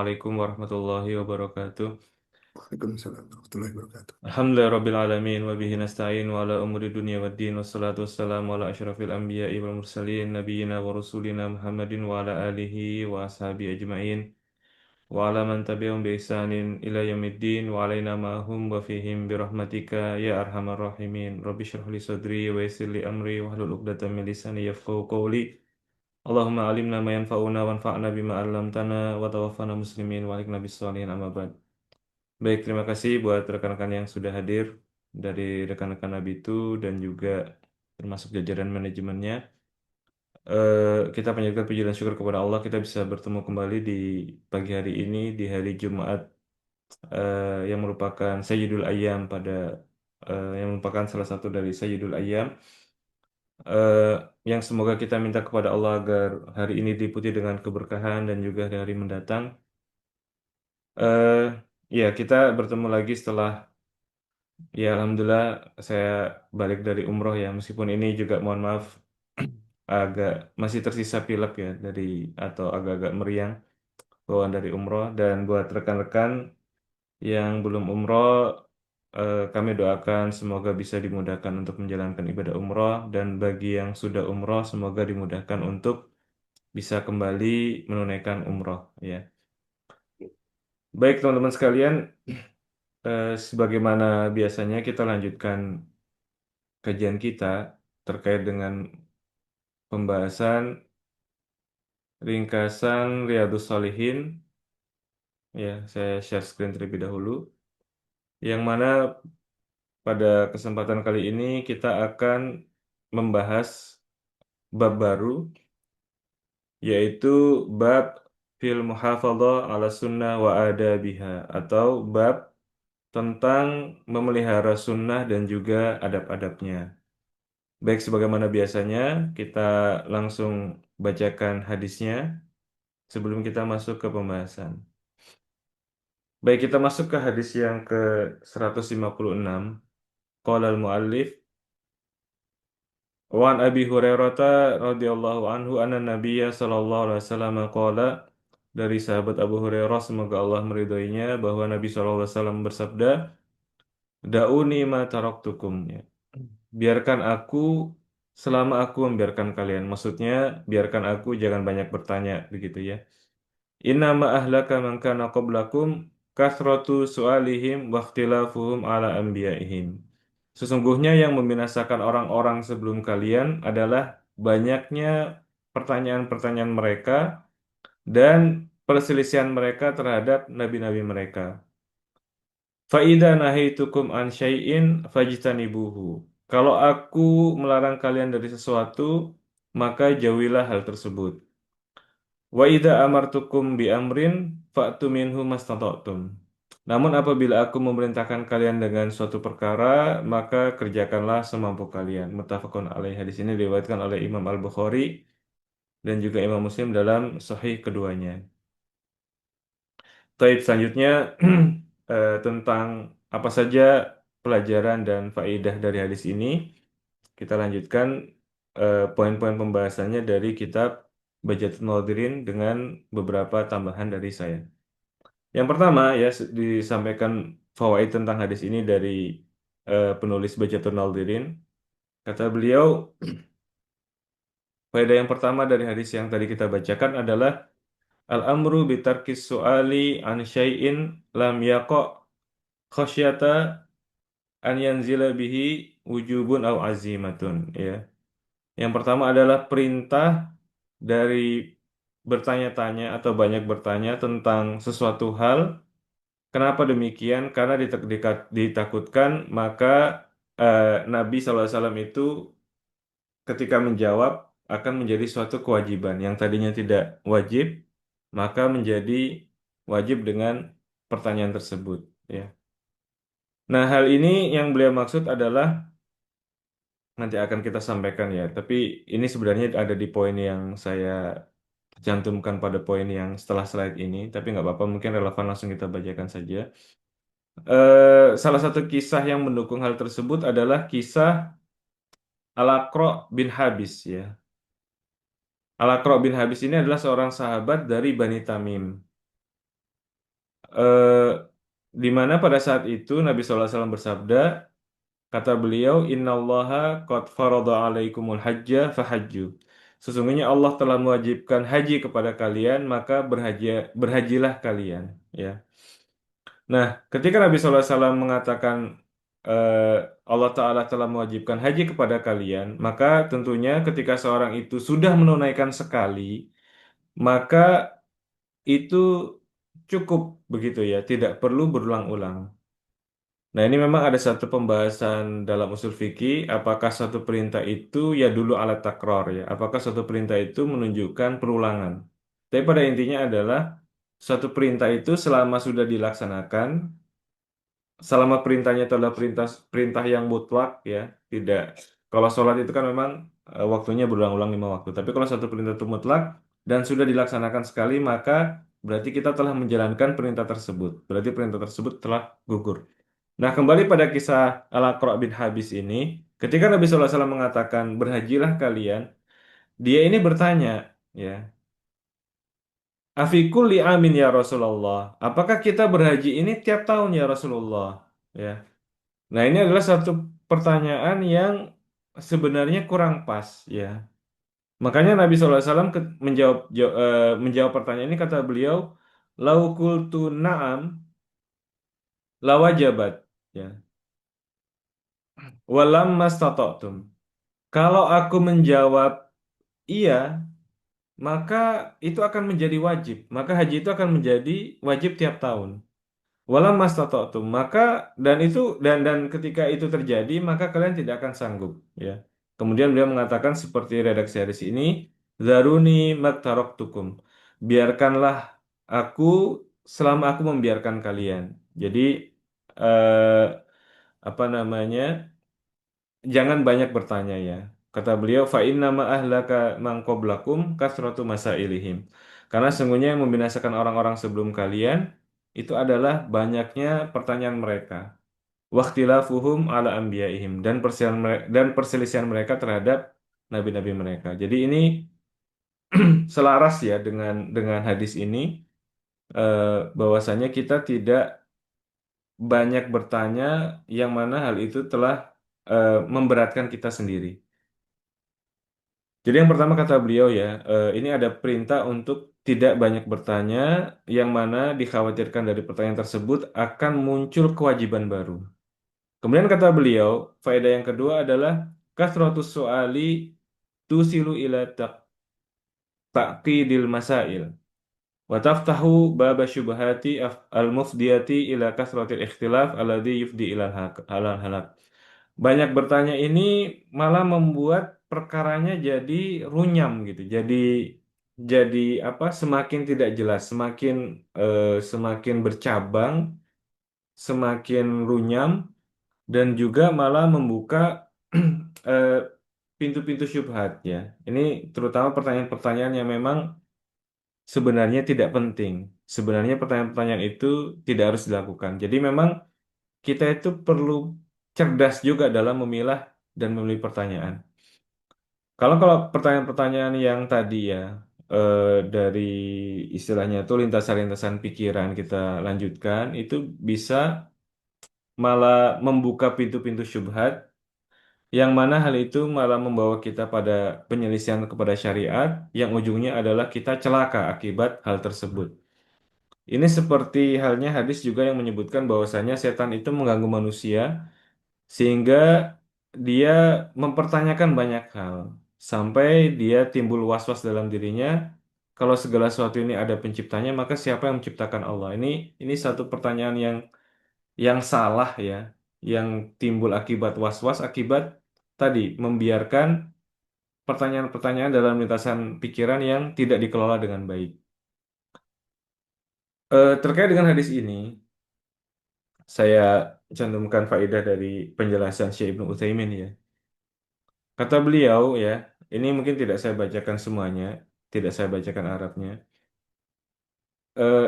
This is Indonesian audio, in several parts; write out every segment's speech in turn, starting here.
Assalamualaikum warahmatullahi wabarakatuh. Waalaikumsalam warahmatullahi wabarakatuh. Alhamdulillah rabbil alamin wa bihi nasta'in wa ala umuri dunya waddin wassalatu wassalamu ala asyrafil anbiya'i wal mursalin nabiyyina wa rasulina Muhammadin wa ala alihi wa ashabi ajma'in wa ala man tabi'ahum bi ihsanin ila yaumiddin wa alaina ma'hum wa fihim bi rahmatika ya arhamar rahimin. Rabbi shrah li sadri wa yassir li amri wa hlul 'uqdatam min lisani yafqahu qawli. Allahumma alimna ma yanfa'una wanfa'na bima 'allamtana wa tawaffana muslimin wa alikna bis sholihin amma ba'd. Baik, terima kasih buat rekan-rekan yang sudah hadir dari rekan-rekan Nabitu dan juga termasuk jajaran manajemennya. Kita panjatkan puji dan syukur kepada Allah kita bisa bertemu kembali di pagi hari ini di hari Jumat yang merupakan Sayyidul Ayyam yang merupakan salah satu dari Sayyidul Ayyam eh, yang semoga kita minta kepada Allah agar hari ini diikuti dengan keberkahan dan juga hari-hari mendatang. Eh, ya, kita bertemu lagi setelah ya, alhamdulillah saya balik dari umroh ya, meskipun ini juga mohon maaf agak masih tersisa pilek ya dari atau agak-agak meriang bawaan dari umroh. Dan buat rekan-rekan yang belum umroh, kami doakan semoga bisa dimudahkan untuk menjalankan ibadah umroh, dan bagi yang sudah umroh semoga dimudahkan untuk bisa kembali menunaikan umroh ya. Baik teman-teman sekalian, sebagaimana biasanya kita lanjutkan kajian kita terkait dengan pembahasan ringkasan Riyadhus Shalihin. Ya, saya share screen terlebih dahulu. Yang mana pada kesempatan kali ini kita akan membahas bab baru, yaitu bab fil muhafadzah ala sunnah wa adabiha, atau bab tentang memelihara sunnah dan juga adab-adabnya. Baik, sebagaimana biasanya kita langsung bacakan hadisnya sebelum kita masuk ke pembahasan. Baik, kita masuk ke hadis yang ke-156. Qala al-muallif wa an Abi Hurairah radhiyallahu anhu anna Nabiyya sallallahu alaihi wasallam qala, dari sahabat Abu Hurairah semoga Allah meridhoinya bahwa Nabi sallallahu alaihi wasallam bersabda, Da'uni ma taraktukum, ya. Biarkan aku selama aku membiarkan kalian. Maksudnya biarkan aku jangan banyak bertanya begitu ya. Innama ahlaka man kana qablakum kathratu su'alihim wa ikhtilafuhum ala anbiya'ihim. Sesungguhnya yang membinasakan orang-orang sebelum kalian adalah banyaknya pertanyaan-pertanyaan mereka dan perselisihan mereka terhadap nabi-nabi mereka. Fa'idha nahaitukum an syai'in fajtanibuhu. Kalau aku melarang kalian dari sesuatu, maka jauhilah hal tersebut. Wa idza amartukum bi amrin fa'tu minhu mastata'tum. Namun apabila aku memerintahkan kalian dengan suatu perkara, maka kerjakanlah semampu kalian. Muttafaqun alaih. Hadis ini diriwayatkan oleh Imam Al-Bukhari dan juga Imam Muslim dalam sahih keduanya. Taib selanjutnya tentang apa saja pelajaran dan faedah dari hadis ini. Kita lanjutkan poin-poin pembahasannya dari kitab Bajatul Nadirin dengan beberapa tambahan dari saya. Yang pertama ya disampaikan fawaid tentang hadis ini dari penulis Bajatul Nadirin. Kata beliau, faedah yang pertama dari hadis yang tadi kita bacakan adalah al-amru bitarkis su'ali an syai'in lam yaqa khasyata an yanzila bihi wujubun au azimatun, ya. Yang pertama adalah perintah dari bertanya-tanya atau banyak bertanya tentang sesuatu hal. Kenapa demikian? Karena ditakutkan maka Nabi SAW itu ketika menjawab akan menjadi suatu kewajiban yang tadinya tidak wajib, maka menjadi wajib dengan pertanyaan tersebut. Ya. Nah, hal ini yang beliau maksud adalah nanti akan kita sampaikan ya. Tapi ini sebenarnya ada di poin yang saya cantumkan pada poin yang setelah slide ini. Tapi nggak apa-apa, mungkin relevan langsung kita bacakan saja. Salah satu kisah yang mendukung hal tersebut adalah kisah Al-Aqra bin Habis ya. Al-Aqra bin Habis ini adalah seorang sahabat dari Bani Tamim. eh, di mana pada saat itu Nabi SAW bersabda, kata beliau, Innallaha qad farada alaikumul hajja fahajju. Sesungguhnya Allah telah mewajibkan haji kepada kalian, maka berhajilah kalian. Ya. Nah, ketika Nabi SAW mengatakan eh, Allah Ta'ala telah mewajibkan haji kepada kalian, maka tentunya ketika seorang itu sudah menunaikan sekali, maka itu cukup begitu ya, tidak perlu berulang-ulang. Nah, ini memang ada satu pembahasan dalam usul fikih, apakah satu perintah itu ya dulu alat takror ya, apakah satu perintah itu menunjukkan perulangan. Tapi pada intinya adalah satu perintah itu selama sudah dilaksanakan, selama perintahnya itu adalah perintah perintah yang mutlak ya, tidak. Kalau sholat itu kan memang waktunya berulang-ulang 5 waktu. Tapi kalau satu perintah itu mutlak dan sudah dilaksanakan sekali, maka berarti kita telah menjalankan perintah tersebut. Berarti perintah tersebut telah gugur. Nah, kembali pada kisah Al-Aqra' bin Habis ini, ketika Nabi SAW mengatakan berhajilah kalian, dia ini bertanya, ya, Afikul li amin ya Rasulullah. Apakah kita berhaji ini tiap tahun ya Rasulullah? Ya. Nah, ini adalah satu pertanyaan yang sebenarnya kurang pas, ya. Makanya Nabi SAW menjawab pertanyaan ini kata beliau, lau qultu na'am lawajabat, ya. Walam mastata'tum. Kalau aku menjawab iya, maka itu akan menjadi wajib. Maka haji itu akan menjadi wajib tiap tahun. Walam mastata'tum. Maka dan ketika itu terjadi, maka kalian tidak akan sanggup, ya. Kemudian beliau mengatakan seperti redaksi hadis ini, Zaruni maktaroktukum. Biarkanlah aku selama aku membiarkan kalian. Jadi eh, apa namanya? Jangan banyak bertanya ya. Kata beliau, fa inna ma ahlaka man qablakum kasratu masailihim. Karena sesungguhnya yang membinasakan orang-orang sebelum kalian itu adalah banyaknya pertanyaan mereka. Wakhtilafuhum ala anbiyaihim dan perselisihan mereka terhadap nabi-nabi mereka. Jadi ini selaras ya dengan hadis ini eh, bahwasanya kita tidak banyak bertanya yang mana hal itu telah memberatkan kita sendiri. Jadi yang pertama kata beliau ya, ini ada perintah untuk tidak banyak bertanya, yang mana dikhawatirkan dari pertanyaan tersebut akan muncul kewajiban baru. Kemudian kata beliau, faedah yang kedua adalah kasratus soali tusilu ila taqidil masail wa taftahu baba syubhati al-mufdiyati ila kasratil ikhtilaf alladhi yufdi ila halal. Banyak bertanya ini malah membuat perkaranya jadi runyam gitu. Jadi apa? Semakin tidak jelas, semakin bercabang, semakin runyam dan juga malah membuka eh, pintu-pintu syubhat ya. Ini terutama pertanyaan-pertanyaan yang memang sebenarnya tidak penting. Sebenarnya pertanyaan-pertanyaan itu tidak harus dilakukan. Jadi memang kita itu perlu cerdas juga dalam memilah dan memilih pertanyaan. Kalau pertanyaan-pertanyaan yang tadi ya eh, dari istilahnya itu lintasan-lintasan pikiran kita lanjutkan itu bisa malah membuka pintu-pintu syubhat yang mana hal itu malah membawa kita pada penyelisihan kepada syariat yang ujungnya adalah kita celaka akibat hal tersebut. Ini seperti halnya hadis juga yang menyebutkan bahwasanya setan itu mengganggu manusia sehingga dia mempertanyakan banyak hal sampai dia timbul was-was dalam dirinya kalau segala sesuatu ini ada penciptanya maka siapa yang menciptakan Allah ini satu pertanyaan yang salah ya yang timbul akibat was-was akibat tadi membiarkan pertanyaan-pertanyaan dalam lintasan pikiran yang tidak dikelola dengan baik. Terkait dengan hadis ini saya cantumkan faedah dari penjelasan Syekh Ibnu Utsaimin ya. Kata beliau ya, ini mungkin tidak saya bacakan semuanya, tidak saya bacakan Arabnya.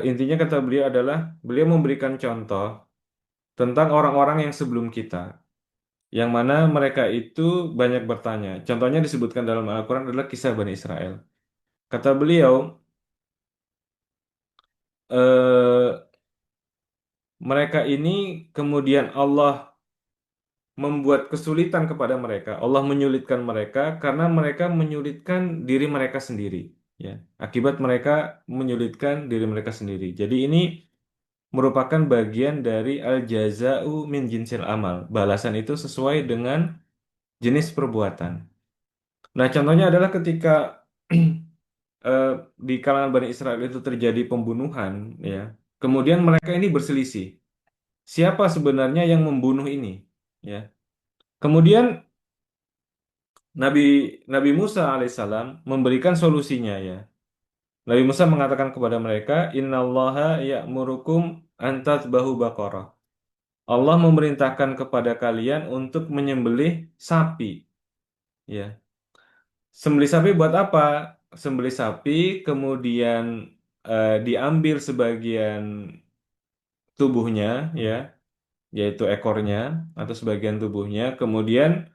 Intinya kata beliau adalah beliau memberikan contoh tentang orang-orang yang sebelum kita, yang mana mereka itu banyak bertanya. Contohnya disebutkan dalam Al-Quran adalah kisah Bani Israel. Kata beliau, mereka ini kemudian Allah membuat kesulitan kepada mereka. Allah menyulitkan mereka karena mereka menyulitkan diri mereka sendiri. Ya, akibat mereka menyulitkan diri mereka sendiri. Jadi ini merupakan bagian dari al-jaza'u min jinsil amal. Balasan itu sesuai dengan jenis perbuatan. Nah, contohnya adalah ketika eh, di kalangan Bani Israel itu terjadi pembunuhan, ya. Kemudian mereka ini berselisih. Siapa sebenarnya yang membunuh ini? Ya. Kemudian Nabi Nabi Musa alaihissalam memberikan solusinya ya. Nabi Musa mengatakan kepada mereka, Innallaha ya'murukum an tadhbahu baqarah. Allah memerintahkan kepada kalian untuk menyembelih sapi. Ya. Sembelih sapi buat apa? Sembelih sapi kemudian diambil sebagian tubuhnya ya, yaitu ekornya atau sebagian tubuhnya, kemudian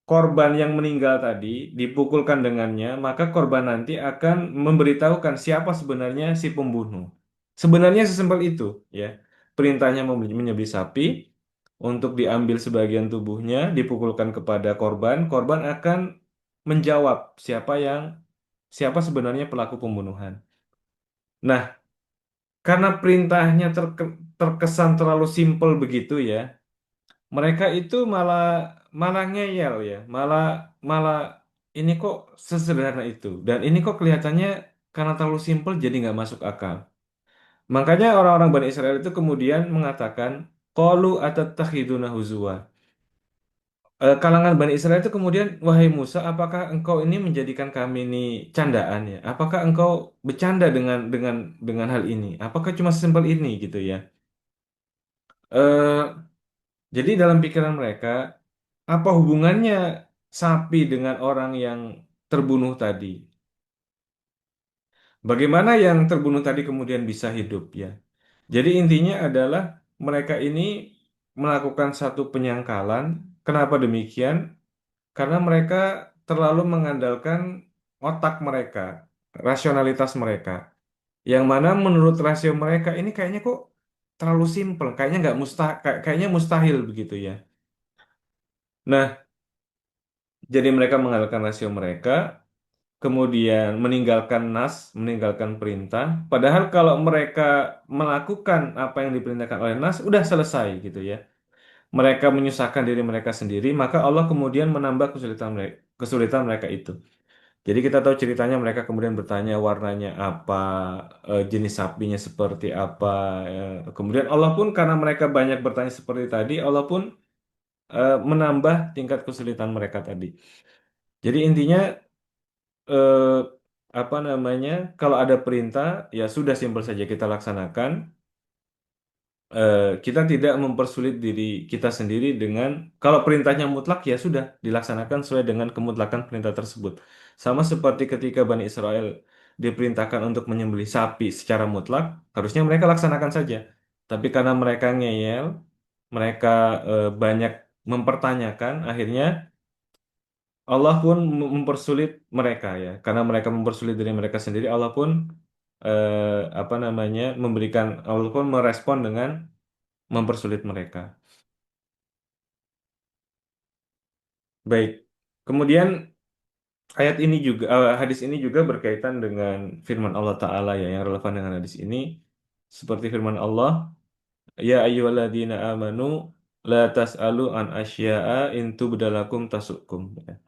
korban yang meninggal tadi dipukulkan dengannya, maka korban nanti akan memberitahukan siapa sebenarnya si pembunuh. Sebenarnya sesimpel itu, ya. Perintahnya menyembelih sapi untuk diambil sebagian tubuhnya, dipukulkan kepada korban, korban akan menjawab siapa sebenarnya pelaku pembunuhan. Nah, karena perintahnya terkesan terlalu simpel begitu ya, mereka itu malah malah ngeyel ya, malah malah ini kok sesederhana itu dan ini kok kelihatannya karena terlalu simpel jadi nggak masuk akal. Makanya orang-orang Bani Israel itu kemudian mengatakan qalu atattakhiduna huzwa. Kalangan Bani Israel itu kemudian wahai Musa, apakah engkau ini menjadikan kami ini candaan ya? Apakah engkau bercanda dengan hal ini? Apakah cuma sesimpel ini gitu ya? Eh, jadi dalam pikiran mereka apa hubungannya sapi dengan orang yang terbunuh tadi? Bagaimana yang terbunuh tadi kemudian bisa hidup ya? Jadi intinya adalah mereka ini melakukan satu penyangkalan. Kenapa demikian? Karena mereka terlalu mengandalkan otak mereka, rasionalitas mereka. Yang mana menurut rasio mereka ini kayaknya kok terlalu simpel, kayaknya nggak kayaknya mustahil begitu ya. Nah, jadi mereka mengandalkan rasio mereka, kemudian meninggalkan perintah. Padahal kalau mereka melakukan apa yang diperintahkan oleh nas, udah selesai gitu ya. Mereka menyusahkan diri mereka sendiri, maka Allah kemudian menambah kesulitan mereka itu. Jadi kita tahu ceritanya mereka kemudian bertanya warnanya apa, jenis sapinya seperti apa. Kemudian Allah pun karena mereka banyak bertanya seperti tadi, Allah pun menambah tingkat kesulitan mereka tadi. Jadi intinya eh, apa namanya? Kalau ada perintah, ya sudah simpel saja kita laksanakan. Kita tidak mempersulit diri kita sendiri dengan kalau perintahnya mutlak ya sudah dilaksanakan sesuai dengan kemutlakan perintah tersebut. Sama seperti ketika Bani Israel diperintahkan untuk menyembelih sapi secara mutlak, harusnya mereka laksanakan saja. Tapi karena mereka ngeyel, mereka banyak mempertanyakan, akhirnya Allah pun mempersulit mereka ya. Karena mereka mempersulit diri mereka sendiri, Allah pun apa namanya Allah pun merespon dengan mempersulit mereka. Baik. Kemudian hadis ini juga berkaitan dengan firman Allah Ta'ala ya, yang relevan dengan hadis ini. Seperti firman Allah, Ya ayyuhalladzina amanu, la tas'alu an asya'a in tubdalakum tasukum. Ya.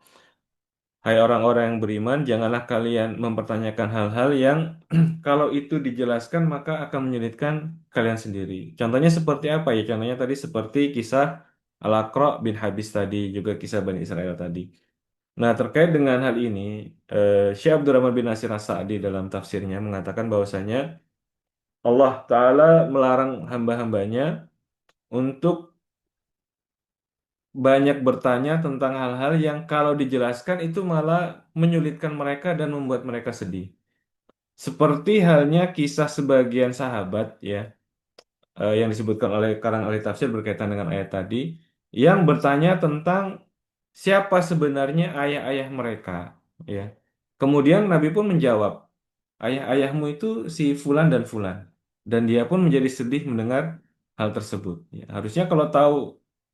Hai orang-orang yang beriman, janganlah kalian mempertanyakan hal-hal yang kalau itu dijelaskan maka akan menyulitkan kalian sendiri. Contohnya seperti apa ya? Contohnya tadi seperti kisah Al-Aqra bin Habis tadi, juga kisah Bani Israel tadi. Nah, terkait dengan hal ini, Syekh Abdurrahman bin Nasir As-Sa'di dalam tafsirnya mengatakan bahwasanya Allah Ta'ala melarang hamba-hambanya untuk banyak bertanya tentang hal-hal yang kalau dijelaskan itu malah menyulitkan mereka dan membuat mereka sedih. Seperti halnya kisah sebagian sahabat ya, yang disebutkan oleh kalangan ahli tafsir berkaitan dengan ayat tadi, yang bertanya tentang siapa sebenarnya ayah-ayah mereka ya. Kemudian Nabi pun menjawab, ayah-ayahmu itu si Fulan dan Fulan. dan dia pun menjadi sedih mendengar hal tersebut. Ya, harusnya kalau tahu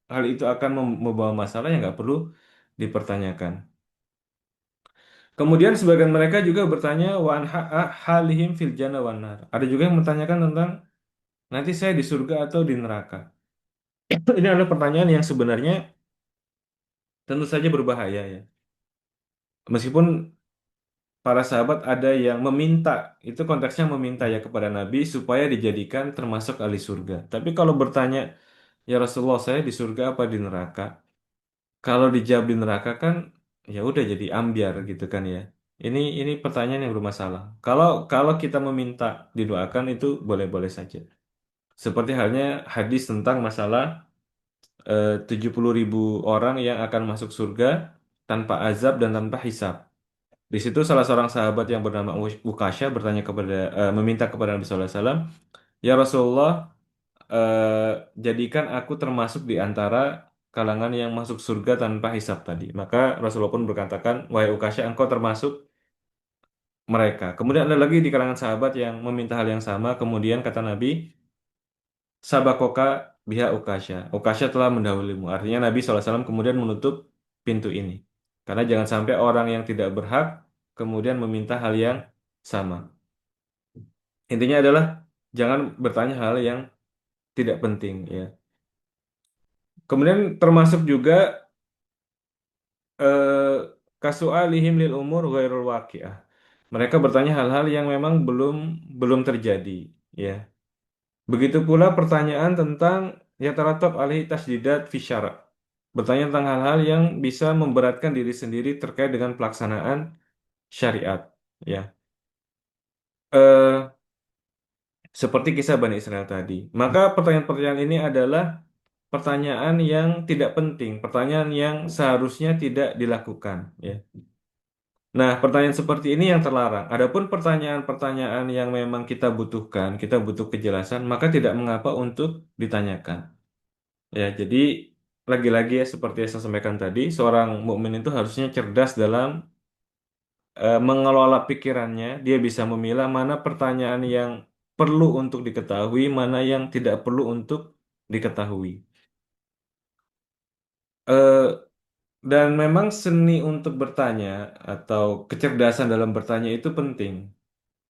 hal itu akan membawa masalah ya nggak perlu dipertanyakan. Kemudian sebagian mereka juga bertanya wa an halihim fil jannah wan nar. Ada juga yang menanyakan tentang nanti saya di surga atau di neraka. Ini adalah pertanyaan yang sebenarnya tentu saja berbahaya ya. Meskipun para sahabat ada yang meminta, itu konteksnya meminta ya kepada Nabi supaya dijadikan termasuk ahli surga. Tapi kalau bertanya, ya Rasulullah saya di surga apa di neraka? Kalau dijawab di neraka kan ya udah jadi ambiar gitu kan ya. Ini pertanyaan yang bermasalah. Kalau kalau kita meminta didoakan itu boleh-boleh saja. Seperti halnya hadis tentang masalah 70.000 orang yang akan masuk surga tanpa azab dan tanpa hisab. Di situ salah seorang sahabat yang bernama Ukasha bertanya meminta kepada Nabi SAW, ya Rasulullah, jadikan aku termasuk di antara kalangan yang masuk surga tanpa hisab tadi. Maka Rasulullah pun berkatakan, wahai Ukasha, engkau termasuk mereka. Kemudian ada lagi di kalangan sahabat yang meminta hal yang sama. Kemudian kata Nabi, sabakoka biha Ukasha. Ukasha telah mendahulumu. Artinya Nabi SAW kemudian menutup pintu ini. Karena jangan sampai orang yang tidak berhak kemudian meminta hal yang sama. Intinya adalah jangan bertanya hal yang tidak penting ya. Kemudian termasuk juga eh, kasu'alihim lil umur ghairul waqi'ah. Mereka bertanya hal-hal yang memang belum belum terjadi ya. Begitu pula pertanyaan tentang yataratab alaihi tasdidat fi syara'. Bertanya tentang hal-hal yang bisa memberatkan diri sendiri terkait dengan pelaksanaan syariat ya. Eh, Seperti kisah Bani Israel tadi. Maka pertanyaan-pertanyaan ini adalah pertanyaan yang tidak penting, pertanyaan yang seharusnya tidak dilakukan ya. Nah, pertanyaan seperti ini yang terlarang. Adapun pertanyaan-pertanyaan yang memang kita butuhkan, kita butuh kejelasan, maka tidak mengapa untuk ditanyakan. Ya, jadi lagi-lagi ya seperti yang saya sampaikan tadi, seorang mukmin itu harusnya cerdas dalam mengelola pikirannya. Dia bisa memilah mana pertanyaan yang perlu untuk diketahui, mana yang tidak perlu untuk diketahui. Eh, dan memang seni untuk bertanya atau kecerdasan dalam bertanya itu penting.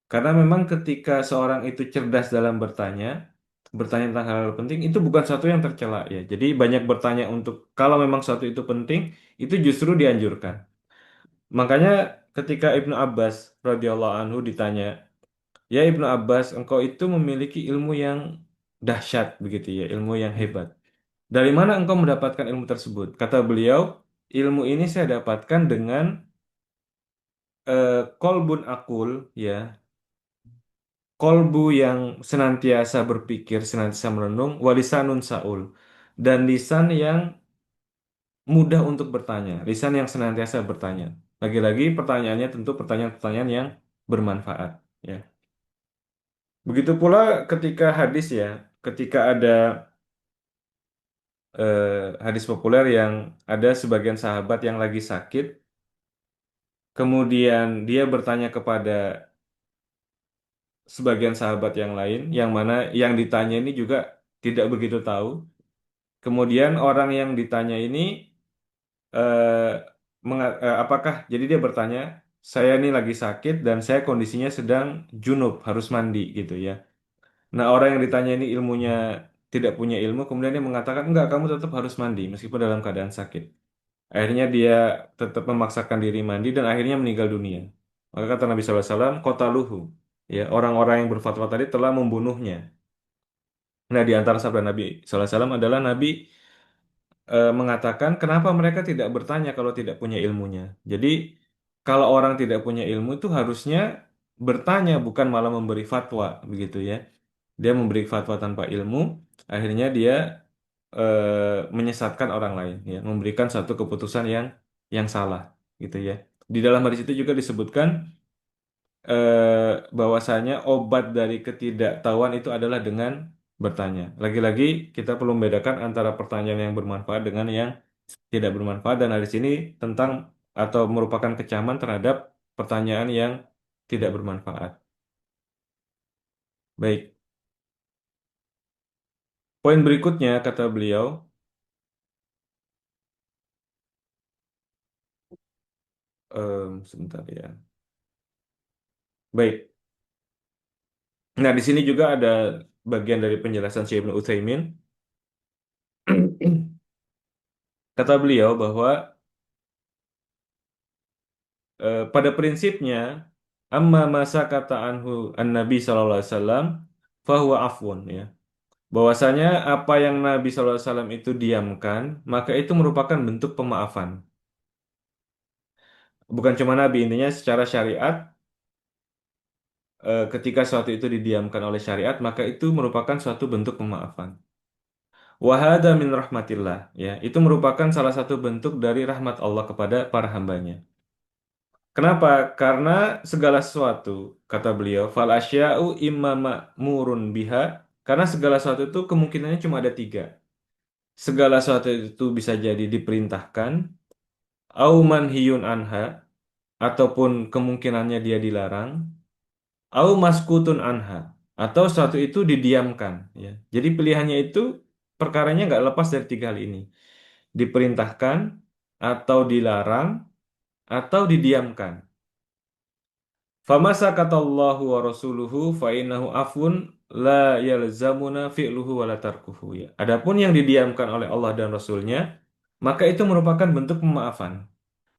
Karena memang ketika seorang itu cerdas dalam bertanya, bertanya tentang hal-hal penting, itu bukan sesuatu yang tercela ya. Jadi banyak bertanya untuk kalau memang sesuatu itu penting, itu justru dianjurkan. Makanya ketika Ibnu Abbas radhiyallahu anhu ditanya, ya Ibnu Abbas, engkau itu memiliki ilmu yang dahsyat begitu ya, ilmu yang hebat. Dari mana engkau mendapatkan ilmu tersebut? Kata beliau, ilmu ini saya dapatkan dengan kolbun akul ya, kolbu yang senantiasa berpikir, senantiasa merenung, walisanun saul, dan lisan yang mudah untuk bertanya, lisan yang senantiasa bertanya. Lagi-lagi pertanyaannya tentu pertanyaan-pertanyaan yang bermanfaat. Ya. Begitu pula ketika hadis ya, ketika ada hadis populer yang ada sebagian sahabat yang lagi sakit, kemudian dia bertanya kepada sebagian sahabat yang lain, yang mana yang ditanya ini juga tidak begitu tahu. Kemudian orang yang ditanya ini eh, apakah jadi dia bertanya, saya ini lagi sakit dan saya kondisinya sedang junub, harus mandi gitu ya. Nah, orang yang ditanya ini ilmunya tidak punya ilmu, kemudian dia mengatakan, enggak, kamu tetap harus mandi meskipun dalam keadaan sakit. Akhirnya dia tetap memaksakan diri mandi dan akhirnya meninggal dunia. Maka kata Nabi SAW, kota luhu. Ya, orang-orang yang berfatwa tadi telah membunuhnya. Nah, di antara sabda Nabi SAW adalah Nabi mengatakan kenapa mereka tidak bertanya kalau tidak punya ilmunya. Jadi kalau orang tidak punya ilmu itu harusnya bertanya bukan malah memberi fatwa begitu ya. Dia memberi fatwa tanpa ilmu, akhirnya dia menyesatkan orang lain ya, memberikan satu keputusan yang salah gitu ya. Di dalam hadis itu juga disebutkan bahwasanya obat dari ketidaktahuan itu adalah dengan bertanya. Lagi-lagi kita perlu membedakan antara pertanyaan yang bermanfaat dengan yang tidak bermanfaat dan hadis ini tentang atau merupakan kecaman terhadap pertanyaan yang tidak bermanfaat. Baik. Poin berikutnya kata beliau, sebentar ya. Baik. Nah, di sini juga ada bagian dari penjelasan Syekh Ibnu Utsaimin. Kata beliau bahwa pada prinsipnya amma masa kata anhu an-nabi sallallahu alaihi wasallam fahuwa afwun ya. Bahwasanya apa yang Nabi sallallahu alaihi wasallam itu diamkan, maka itu merupakan bentuk pemaafan. Bukan cuma Nabi, intinya secara syariat ketika suatu itu didiamkan oleh syariat, maka itu merupakan suatu bentuk pemaafan. Wahada min rahmatillah ya, itu merupakan salah satu bentuk dari rahmat Allah kepada para hambanya. Kenapa? Karena segala sesuatu, kata beliau, fal asya'u imma ma'murun biha, karena segala sesuatu itu kemungkinannya cuma ada tiga. Segala sesuatu itu bisa jadi diperintahkan, au manhiyun anha, ataupun kemungkinannya dia dilarang, au maskutun anha, atau sesuatu itu didiamkan. Ya. Jadi pilihannya itu perkaranya nggak lepas dari tiga hal ini. Diperintahkan, atau dilarang, atau didiamkan. Famasa katallahu wa rasuluhu fa innahu afun la yalzamuna fi'luhu wa la tarkuhu ya. Adapun yang didiamkan oleh Allah dan Rasulnya, maka itu merupakan bentuk pemaafan.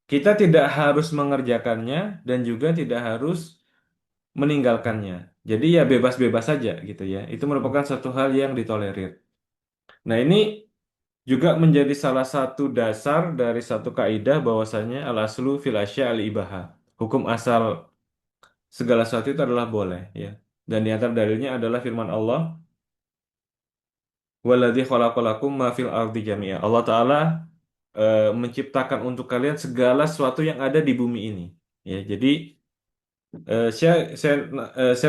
Kita tidak harus mengerjakannya dan juga tidak harus meninggalkannya. Jadi ya bebas-bebas saja gitu ya. Itu merupakan satu hal yang ditolerir. Nah, ini juga menjadi salah satu dasar dari satu kaidah bahwasanya al-aslu fil asya al-ibaha. Hukum asal segala sesuatu itu adalah boleh ya. Dan di antara dalilnya adalah firman Allah, "Waladzi khalaqalakum ma fil ardi jami'a." Allah Ta'ala menciptakan untuk kalian segala sesuatu yang ada di bumi ini. Ya, jadi saya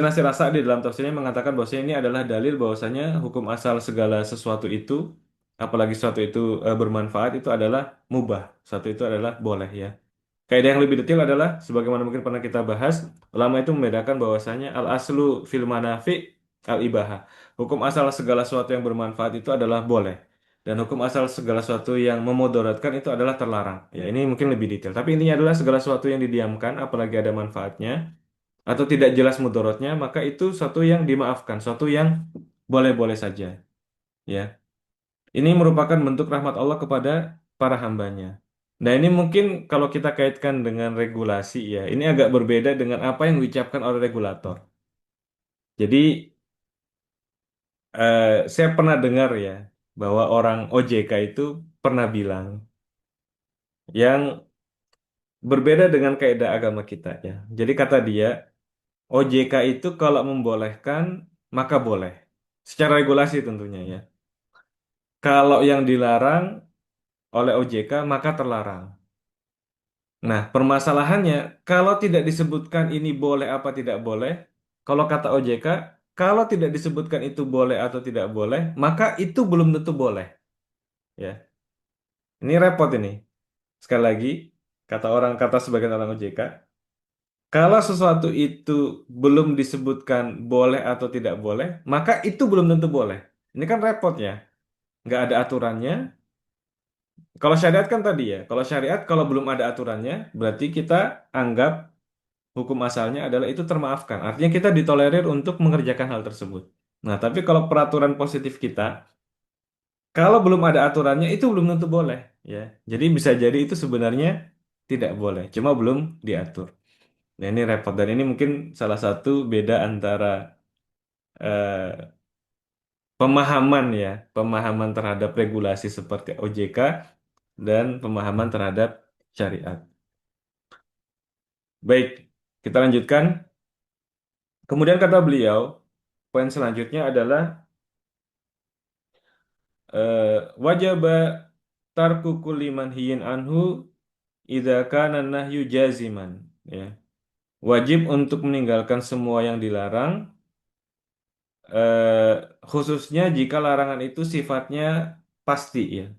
Nasir As-Sa'di dalam tafsirnya mengatakan bahwasanya ini adalah dalil bahwasanya hukum asal segala sesuatu itu, apalagi sesuatu itu bermanfaat itu adalah mubah, sesuatu itu adalah boleh ya. Kaidah yang lebih detail adalah sebagaimana mungkin pernah kita bahas, ulama itu membedakan bahwasanya al aslu fil manafi al ibaha. Hukum asal segala sesuatu yang bermanfaat itu adalah boleh. Dan hukum asal segala sesuatu yang memudaratkan itu adalah terlarang. Ya, ini mungkin lebih detail. Tapi intinya adalah segala sesuatu yang didiamkan, apalagi ada manfaatnya, atau tidak jelas mudaratnya, maka itu suatu yang dimaafkan, suatu yang boleh-boleh saja. Ya, ini merupakan bentuk rahmat Allah kepada para hambanya. Nah, ini mungkin kalau kita kaitkan dengan regulasi ya, ini agak berbeda dengan apa yang diucapkan oleh regulator. Jadi, saya pernah dengar ya, bahwa orang OJK itu pernah bilang yang berbeda dengan kaidah agama kita ya. Jadi kata dia, OJK itu kalau membolehkan, maka boleh. Secara regulasi tentunya ya. Kalau yang dilarang oleh OJK, maka terlarang. Nah, permasalahannya, kalau tidak disebutkan ini boleh apa tidak boleh, kalau kata OJK, kalau tidak disebutkan itu boleh atau tidak boleh, maka itu belum tentu boleh. Ya, ini repot ini. Sekali lagi, kata sebagian orang OJK, kalau sesuatu itu belum disebutkan boleh atau tidak boleh, maka itu belum tentu boleh. Ini kan repot ya, nggak ada aturannya. Kalau syariat kan tadi ya, kalau syariat kalau belum ada aturannya, berarti kita anggap hukum asalnya adalah itu termaafkan. Artinya kita ditolerir untuk mengerjakan hal tersebut. Nah, tapi kalau peraturan positif kita, kalau belum ada aturannya itu belum tentu boleh, ya. Jadi bisa jadi itu sebenarnya tidak boleh, cuma belum diatur. Nah, ini repot dan ini mungkin salah satu beda antara eh, pemahaman ya, pemahaman terhadap regulasi seperti OJK dan pemahaman terhadap syariat. Baik, kita lanjutkan. Kemudian kata beliau, poin selanjutnya adalah wajib tarku kulli manhiyin anhu idza kana nahyu jaziman ya. Wajib untuk meninggalkan semua yang dilarang eh, khususnya jika larangan itu sifatnya pasti ya.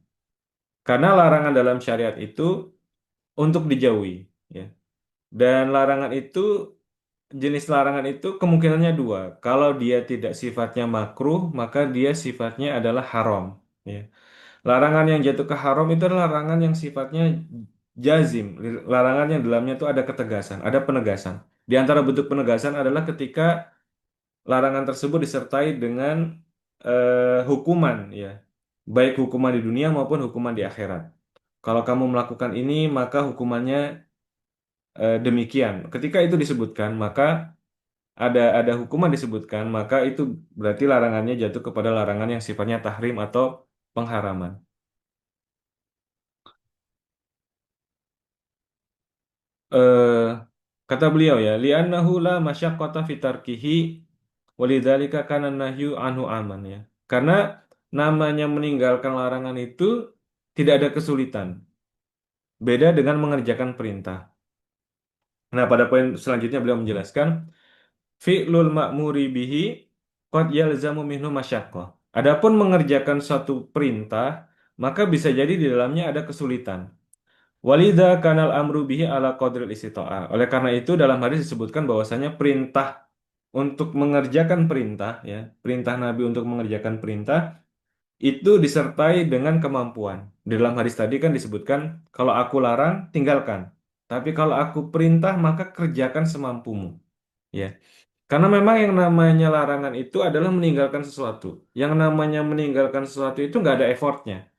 Karena larangan dalam syariat itu untuk dijauhi ya. Dan larangan itu jenis larangan itu kemungkinannya dua. Kalau dia tidak sifatnya makruh, maka dia sifatnya adalah haram. Ya. Larangan yang jatuh ke haram itu adalah larangan yang sifatnya jazim. Larangan yang dalamnya itu ada ketegasan, ada penegasan. Di antara bentuk penegasan adalah ketika larangan tersebut disertai dengan hukuman, ya, baik hukuman di dunia maupun hukuman di akhirat. Kalau kamu melakukan ini, maka hukumannya demikian. Ketika itu disebutkan, maka ada hukuman disebutkan, maka itu berarti larangannya jatuh kepada larangan yang sifatnya tahrim atau pengharaman. eh Kata beliau ya, li'annahu la masyaqqata fi tarkihi walidzalika kana nahyu anhu aman ya. Karena namanya meninggalkan larangan itu tidak ada kesulitan. Beda dengan mengerjakan perintah. Nah, pada poin selanjutnya beliau menjelaskan fi'lul ma'muri bihi qad yalzamu minhu masyaqqah. Adapun mengerjakan suatu perintah, maka bisa jadi di dalamnya ada kesulitan. Walidha kanal amru bihi ala qadril istita'ah. Oleh karena itu dalam hadis disebutkan bahwasanya perintah untuk mengerjakan perintah ya, perintah Nabi untuk mengerjakan perintah itu disertai dengan kemampuan. Di dalam hadis tadi kan disebutkan kalau aku larang tinggalkan. Tapi kalau aku perintah maka kerjakan semampumu. Ya. Karena memang yang namanya larangan itu adalah meninggalkan sesuatu. Yang namanya meninggalkan sesuatu itu nggak ada effortnya.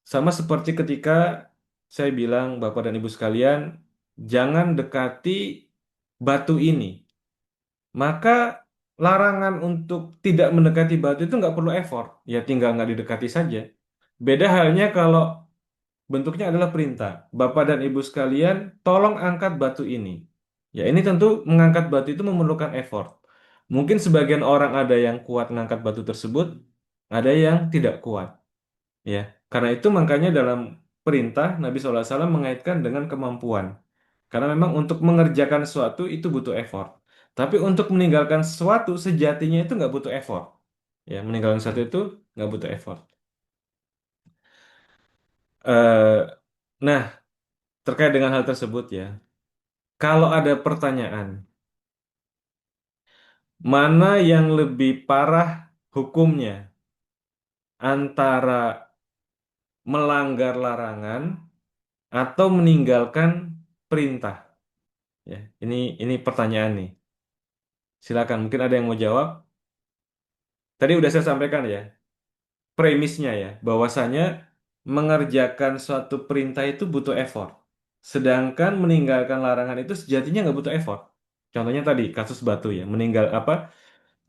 Sama seperti ketika saya bilang, Bapak dan Ibu sekalian, jangan dekati batu ini. Maka larangan untuk tidak mendekati batu itu nggak perlu effort. Ya tinggal nggak didekati saja. Beda halnya kalau bentuknya adalah perintah. Bapak dan Ibu sekalian, tolong angkat batu ini. Ya ini tentu mengangkat batu itu memerlukan effort. Mungkin sebagian orang ada yang kuat mengangkat batu tersebut, ada yang tidak kuat. Ya, karena itu makanya dalam perintah Nabi SAW mengaitkan dengan kemampuan. Karena memang untuk mengerjakan sesuatu itu butuh effort. Tapi untuk meninggalkan sesuatu sejatinya itu nggak butuh effort. Ya, meninggalkan sesuatu itu nggak butuh effort. Eh, nah, terkait dengan hal tersebut ya, kalau ada pertanyaan, mana yang lebih parah hukumnya antara melanggar larangan atau meninggalkan perintah? Ya, ini pertanyaan nih. Silakan, mungkin ada yang mau jawab. Tadi udah saya sampaikan ya, premisnya ya, bahwasanya mengerjakan suatu perintah itu butuh effort. Sedangkan meninggalkan larangan itu sejatinya nggak butuh effort. Contohnya tadi kasus batu ya, meninggal apa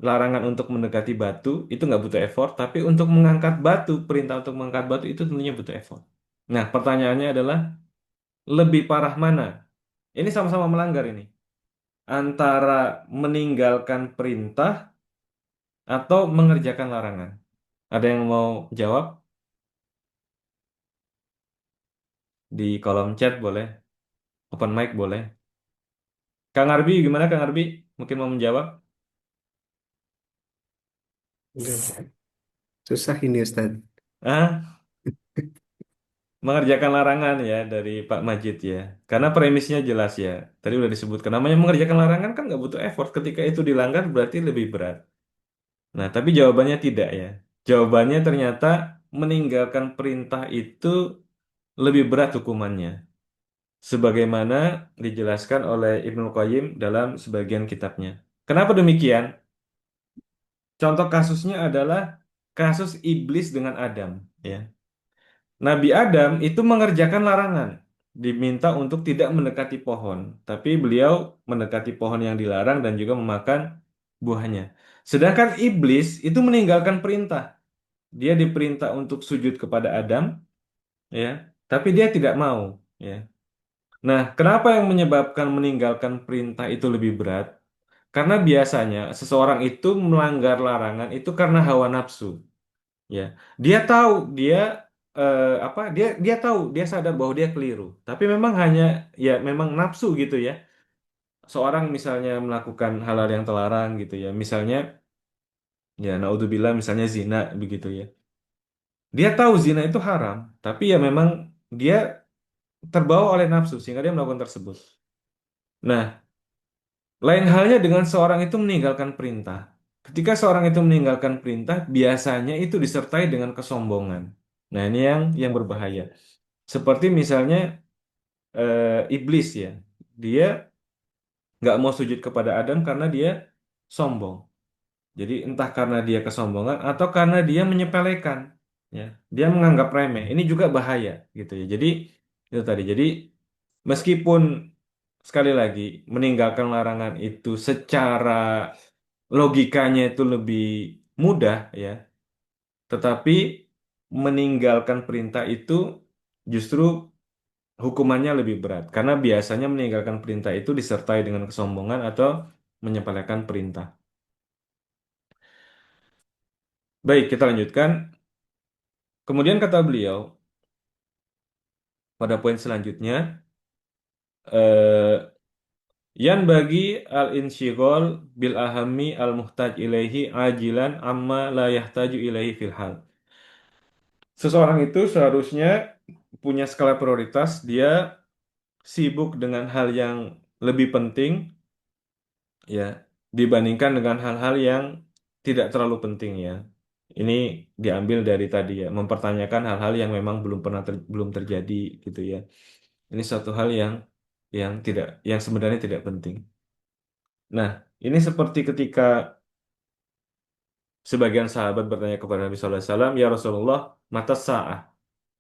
larangan untuk mendekati batu itu nggak butuh effort, tapi untuk mengangkat batu, perintah untuk mengangkat batu itu tentunya butuh effort. Nah, pertanyaannya adalah lebih parah mana? Ini sama-sama melanggar ini. Antara meninggalkan perintah atau mengerjakan larangan. Ada yang mau jawab? Di kolom chat boleh, open mic boleh. Kang Arbi, gimana Kang Arbi? Mungkin mau menjawab? Enggak. Susah ini Ustaz. Ah, mengerjakan larangan ya dari Pak Majid ya. Karena premisnya jelas ya. Tadi udah disebutkan. Namanya mengerjakan larangan kan nggak butuh effort. Ketika itu dilanggar berarti lebih berat. Nah, tapi jawabannya tidak ya. Jawabannya ternyata meninggalkan perintah itu lebih berat hukumannya. Sebagaimana dijelaskan oleh Ibnu Qayyim dalam sebagian kitabnya. Kenapa demikian? Contoh kasusnya adalah kasus iblis dengan Adam, ya. Nabi Adam itu mengerjakan larangan, diminta untuk tidak mendekati pohon, tapi beliau mendekati pohon yang dilarang dan juga memakan buahnya. Sedangkan iblis itu meninggalkan perintah. Dia diperintah untuk sujud kepada Adam, ya, tapi dia tidak mau, ya. Nah, kenapa yang menyebabkan meninggalkan perintah itu lebih berat? Karena biasanya seseorang itu melanggar larangan itu karena hawa nafsu, ya. Dia tahu dia apa? Dia tahu, dia sadar bahwa dia keliru. Tapi memang hanya ya memang nafsu gitu ya. Seorang misalnya melakukan hal-hal yang terlarang gitu ya. Misalnya ya naudzubillah misalnya zina begitu ya. Dia tahu zina itu haram, tapi ya memang dia terbawa oleh nafsu sehingga dia melakukan tersebut. Nah, Lain halnya dengan seorang itu meninggalkan perintah. Ketika seorang itu meninggalkan perintah, biasanya itu disertai dengan kesombongan. Nah, ini yang berbahaya. Seperti misalnya iblis ya, dia nggak mau sujud kepada Adam karena dia sombong. Jadi entah karena dia kesombongan atau karena dia menyepelekan, ya, dia menganggap remeh. Ini juga bahaya, gitu ya. Jadi itu tadi. Jadi meskipun sekali lagi meninggalkan larangan itu secara logikanya itu lebih mudah, ya, tetapi meninggalkan perintah itu justru hukumannya lebih berat karena biasanya meninggalkan perintah itu disertai dengan kesombongan atau menyepelekan perintah. Baik, kita lanjutkan. Kemudian kata beliau pada poin selanjutnya, eh, yan bagi al-insyghal bil ahami al-muhtaj ilaihi ajilan amma la yahtaju ilaihi fil hal. Seseorang itu seharusnya punya skala prioritas, dia sibuk dengan hal yang lebih penting, ya, dibandingkan dengan hal-hal yang tidak terlalu penting, ya. Ini diambil dari tadi, ya, mempertanyakan hal-hal yang memang belum terjadi, gitu ya. Ini suatu hal yang sebenarnya tidak penting. Nah, ini seperti ketika sebagian sahabat bertanya kepada Nabi SAW, ya Rasulullah, mata sa'ah.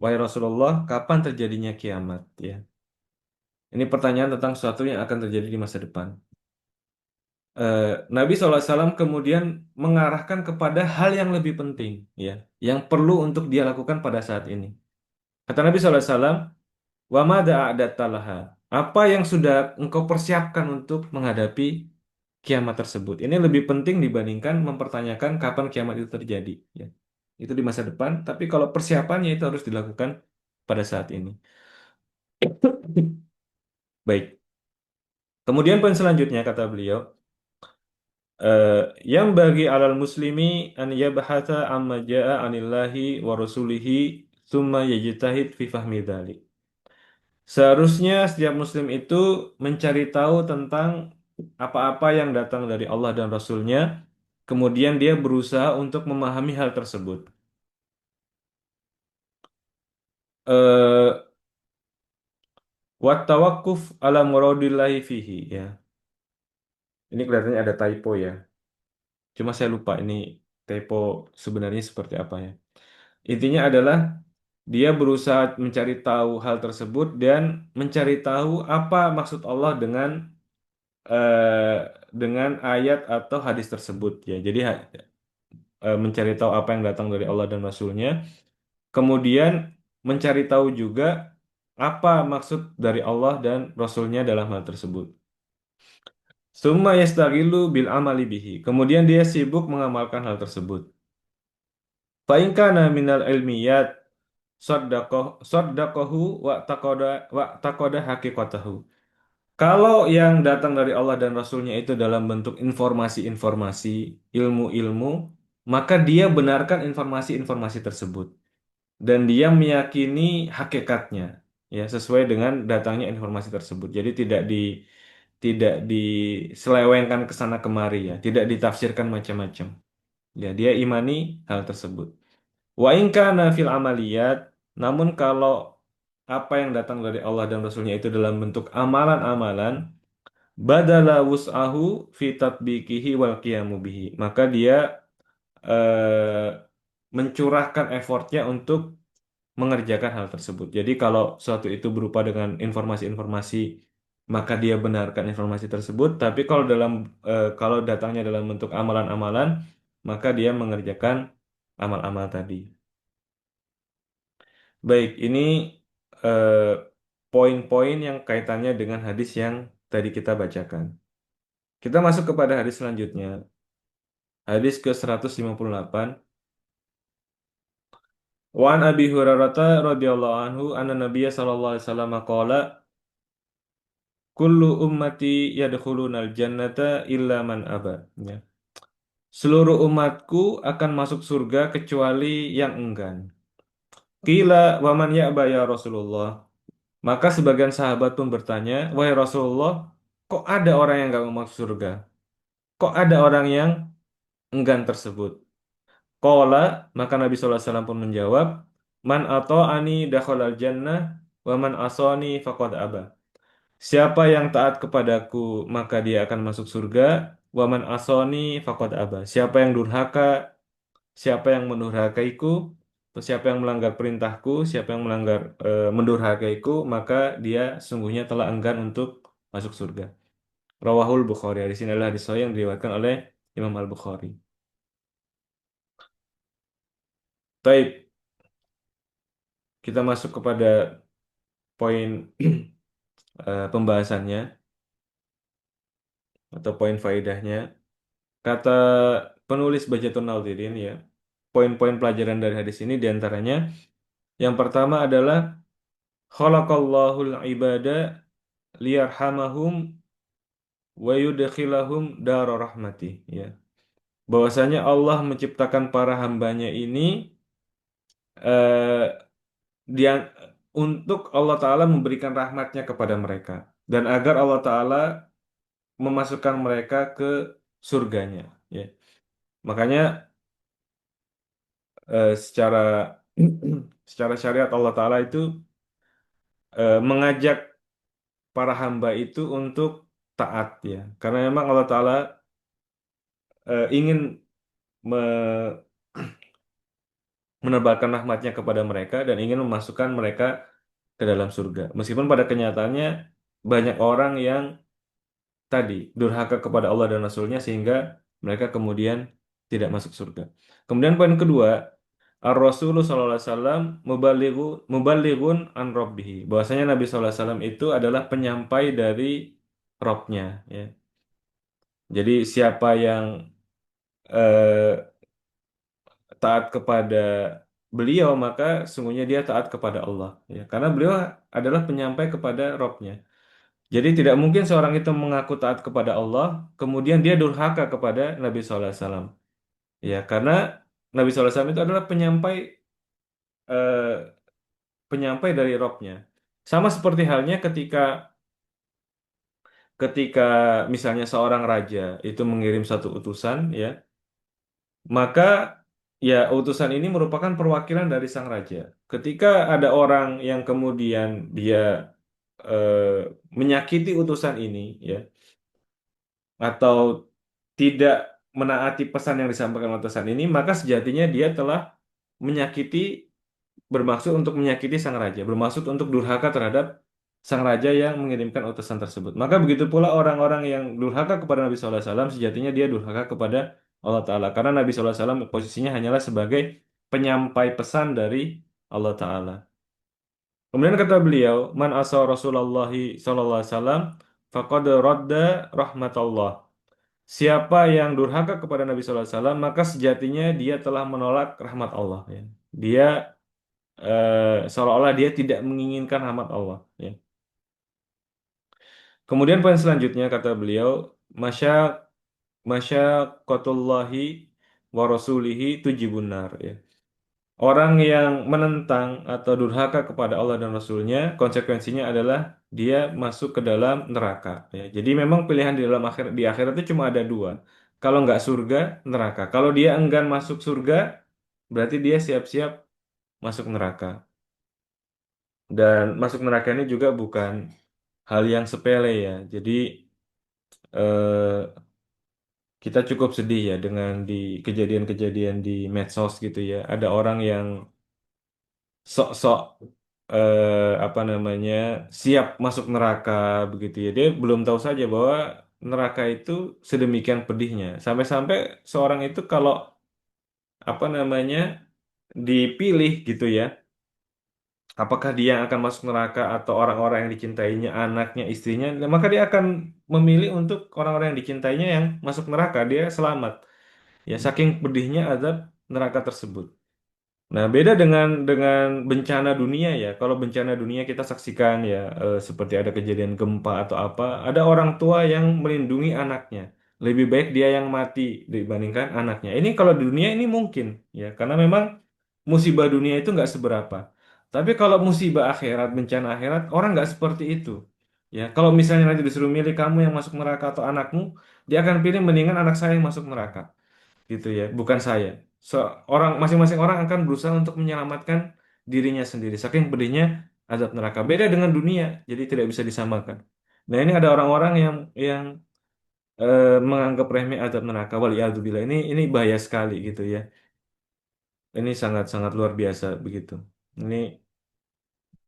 Wahai Rasulullah, kapan terjadinya kiamat? Ya. Ini pertanyaan tentang sesuatu yang akan terjadi di masa depan. Eh, Nabi SAW kemudian mengarahkan kepada hal yang lebih penting, ya, yang perlu untuk dia lakukan pada saat ini. Kata Nabi SAW, wa mada a'datta laha? Apa yang sudah engkau persiapkan untuk menghadapi kiamat tersebut? Ini lebih penting dibandingkan mempertanyakan kapan kiamat itu terjadi, ya. Itu di masa depan, tapi kalau persiapannya itu harus dilakukan pada saat ini. Baik. Kemudian poin selanjutnya kata beliau, eh, yang bagi alal muslimi an yabhata amma jaa anillahi wa rasulihi thumma yajtahid fi fahmi dzalik. Seharusnya setiap muslim itu mencari tahu tentang apa-apa yang datang dari Allah dan Rasul-Nya, kemudian dia berusaha untuk memahami hal tersebut. Eh, Wat tawakkuf ala muradillahi fihi, ya. Ini kelihatannya ada typo, ya. Cuma saya lupa ini typo sebenarnya seperti apa, ya. Intinya adalah dia berusaha mencari tahu hal tersebut dan mencari tahu apa maksud Allah dengan ayat atau hadis tersebut, ya. Jadi mencari tahu apa yang datang dari Allah dan Rasul-Nya, kemudian mencari tahu juga apa maksud dari Allah dan Rasul-Nya dalam hal tersebut. Summa yastaghilu bil amali bihi. Kemudian dia sibuk mengamalkan hal tersebut. Fa in kana minal ilmiyat saddaqahu wa taqada haqiqatahu. Kalau yang datang dari Allah dan Rasul-Nya itu dalam bentuk informasi-informasi, ilmu-ilmu, maka dia benarkan informasi-informasi tersebut dan dia meyakini hakikatnya, ya, sesuai dengan datangnya informasi tersebut. Jadi tidak diselewengkan ke sana kemari, ya, tidak ditafsirkan macam-macam. Ya, dia imani hal tersebut. Wa in kana fil amaliyat, namun kalau apa yang datang dari Allah dan Rasulnya itu dalam bentuk amalan-amalan, badala wus'ahu fi tatbiqihi wal qiyamu bihi. Maka dia mencurahkan effortnya untuk mengerjakan hal tersebut. Jadi kalau suatu itu berupa dengan informasi-informasi, maka dia benarkan informasi tersebut. Tapi kalau datangnya dalam bentuk amalan-amalan, maka dia mengerjakan amal-amal tadi. Baik, ini eh, poin-poin yang kaitannya dengan hadis yang tadi kita bacakan. Kita masuk kepada hadis selanjutnya. Hadis ke 158. Wa an Abi Hurairah radhiyallahu anhu anna Nabiyya sallallahu alaihi wasallam qala kullu ummati yadkhulunal jannata illa man aba. Ya. Seluruh umatku akan masuk surga kecuali yang enggan. Qila wa man ya'ba ya Rasulullah. Maka sebagian sahabat pun bertanya, wahai Rasulullah, kok ada orang yang nggak mau masuk surga? Kok ada orang yang enggan tersebut? Qala, maka Nabi SAW pun menjawab, Man ata'ani dakhalal jannah, wa man asani faqad aba. Siapa yang taat kepadaku, maka dia akan masuk surga, wa man asani faqad aba. Siapa yang durhaka, siapa yang mendurhakaiku, atau siapa yang melanggar perintahku, siapa yang mendurhakaiku, maka dia sungguhnya telah enggan untuk masuk surga. Rawahul Bukhari. Di sini adalah hadis sahih yang diriwayatkan oleh Imam Al-Bukhari. Baik, kita masuk kepada poin pembahasannya atau poin faedahnya. Kata penulis Bajatul Naudhirin ya, poin-poin pelajaran dari hadis ini diantaranya yang pertama adalah khalaqallahul ibada liyarhamahum wa yudkhilahum dara rahmati ya. Bahwasanya Allah menciptakan para hambanya ini eh, dia untuk Allah Ta'ala memberikan rahmatnya kepada mereka dan agar Allah Ta'ala memasukkan mereka ke surganya ya. Makanya secara secara syariat Allah Ta'ala itu mengajak para hamba itu untuk taat ya. Karena memang Allah Ta'ala ingin me- menebarkan rahmatnya kepada mereka dan ingin memasukkan mereka ke dalam surga. Meskipun pada kenyataannya banyak orang yang tadi durhaka kepada Allah dan Rasulnya sehingga mereka kemudian tidak masuk surga. Kemudian poin kedua, Ar-Rasulullah SAW muballighun an Rabbihi. Bahwasanya Nabi SAW itu adalah penyampai dari Robnya. Ya. Jadi siapa yang eh, taat kepada beliau maka sungguhnya dia taat kepada Allah. Ya. Karena beliau adalah penyampai kepada Robnya. Jadi tidak mungkin seorang itu mengaku taat kepada Allah, kemudian dia durhaka kepada Nabi SAW. Ya, karena Nabi SAW itu adalah eh, penyampai dari Robnya. Sama seperti halnya ketika ketika misalnya seorang raja itu mengirim satu utusan, ya, maka ya utusan ini merupakan perwakilan dari sang raja. Ketika ada orang yang kemudian dia menyakiti utusan ini, ya, atau tidak menaati pesan yang disampaikan utusan ini, maka sejatinya dia telah menyakiti, bermaksud untuk menyakiti sang raja, bermaksud untuk durhaka terhadap sang raja yang mengirimkan utusan tersebut. Maka begitu pula orang-orang yang durhaka kepada Nabi SAW, sejatinya dia durhaka kepada Allah Ta'ala. Karena Nabi SAW posisinya hanyalah sebagai penyampai pesan dari Allah Ta'ala. Kemudian kata beliau, Man asa Rasulullah SAW, faqad radda rahmatullah. Siapa yang durhaka kepada Nabi SAW, maka sejatinya dia telah menolak rahmat Allah. Ya. Dia seolah-olah dia tidak menginginkan rahmat Allah. Ya. Kemudian poin selanjutnya kata beliau, masya masyaqqatullahi wa rasulihi tujibun nar. Ya. Orang yang menentang atau durhaka kepada Allah dan Rasulnya, konsekuensinya adalah dia masuk ke dalam neraka. Ya. Jadi memang pilihan di dalam di akhirat itu cuma ada dua. Kalau nggak surga, neraka. Kalau dia enggan masuk surga, berarti dia siap-siap masuk neraka. Dan masuk neraka ini juga bukan hal yang sepele ya. Jadi eh, kita cukup sedih ya dengan di kejadian-kejadian di medsos gitu ya. Ada orang yang sok-sok apa namanya siap masuk neraka begitu ya. Dia belum tahu saja bahwa neraka itu sedemikian pedihnya. Sampai-sampai seorang itu kalau apa namanya dipilih gitu ya. Apakah dia yang akan masuk neraka atau orang-orang yang dicintainya, anaknya, istrinya, nah, maka dia akan memilih untuk orang-orang yang dicintainya yang masuk neraka, dia selamat. Ya, saking pedihnya azab neraka tersebut. Nah, beda dengan bencana dunia ya. Kalau bencana dunia kita saksikan ya seperti ada kejadian gempa atau apa, ada orang tua yang melindungi anaknya. Lebih baik dia yang mati dibandingkan anaknya. Ini kalau di dunia ini mungkin ya, karena memang musibah dunia itu nggak seberapa. Tapi kalau musibah akhirat, bencana akhirat, orang nggak seperti itu. Ya, kalau misalnya nanti disuruh milih kamu yang masuk neraka atau anakmu, dia akan pilih mendingan anak saya yang masuk neraka, gitu ya, bukan saya. Orang masing-masing orang akan berusaha untuk menyelamatkan dirinya sendiri. Saking pedihnya azab neraka. Beda dengan dunia, jadi tidak bisa disamakan. Nah, ini ada orang-orang yang menganggap remeh azab neraka. Waliyadzubillah. Ini bahaya sekali gitu ya. Ini sangat-sangat luar biasa begitu. Ini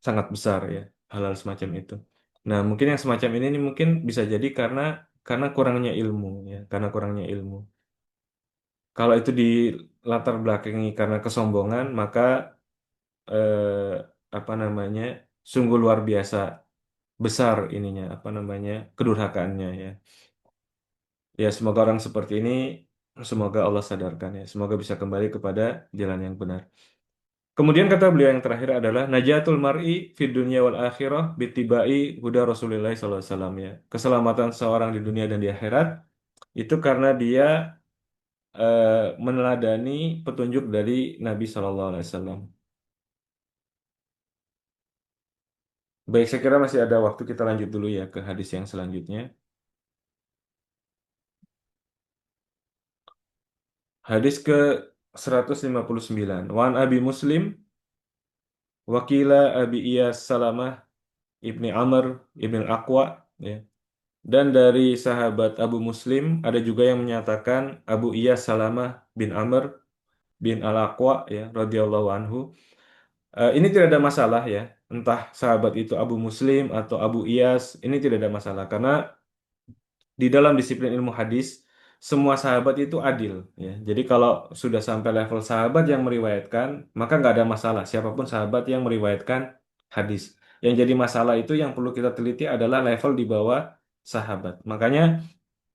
sangat besar ya hal-hal semacam itu. Nah, mungkin yang semacam ini mungkin bisa jadi karena kurangnya ilmu ya, karena kurangnya ilmu. Kalau itu di latar belakangi karena kesombongan, maka apa namanya? Sungguh luar biasa besar ininya, apa namanya? Kedurhakaannya ya. Ya, semoga orang seperti ini semoga Allah sadarkan ya, semoga bisa kembali kepada jalan yang benar. Kemudian kata beliau yang terakhir adalah najatul mar'i fid dunya wal akhirah bittibai huda Rasulillah sallallahu alaihi wasallam ya. Keselamatan seorang di dunia dan di akhirat itu karena dia meneladani petunjuk dari Nabi sallallahu alaihi wasallam. Baik, saya kira masih ada waktu kita lanjut dulu ya ke hadis yang selanjutnya. Hadis ke 159. Wan Abi Muslim wakila Abi Iyas Salamah Ibni Amr Ibni Al-Aqwa ya. Dan dari sahabat Abu Muslim ada juga yang menyatakan Abu Iyas Salamah bin Amr bin Al-Aqwa ya radhiyallahu anhu. Ini tidak ada masalah ya. Entah sahabat itu Abu Muslim atau Abu Iyas, ini tidak ada masalah karena di dalam disiplin ilmu hadis semua sahabat itu adil ya. Jadi kalau sudah sampai level sahabat yang meriwayatkan, maka nggak ada masalah siapapun sahabat yang meriwayatkan hadis. Yang jadi masalah itu yang perlu kita teliti adalah level di bawah sahabat. Makanya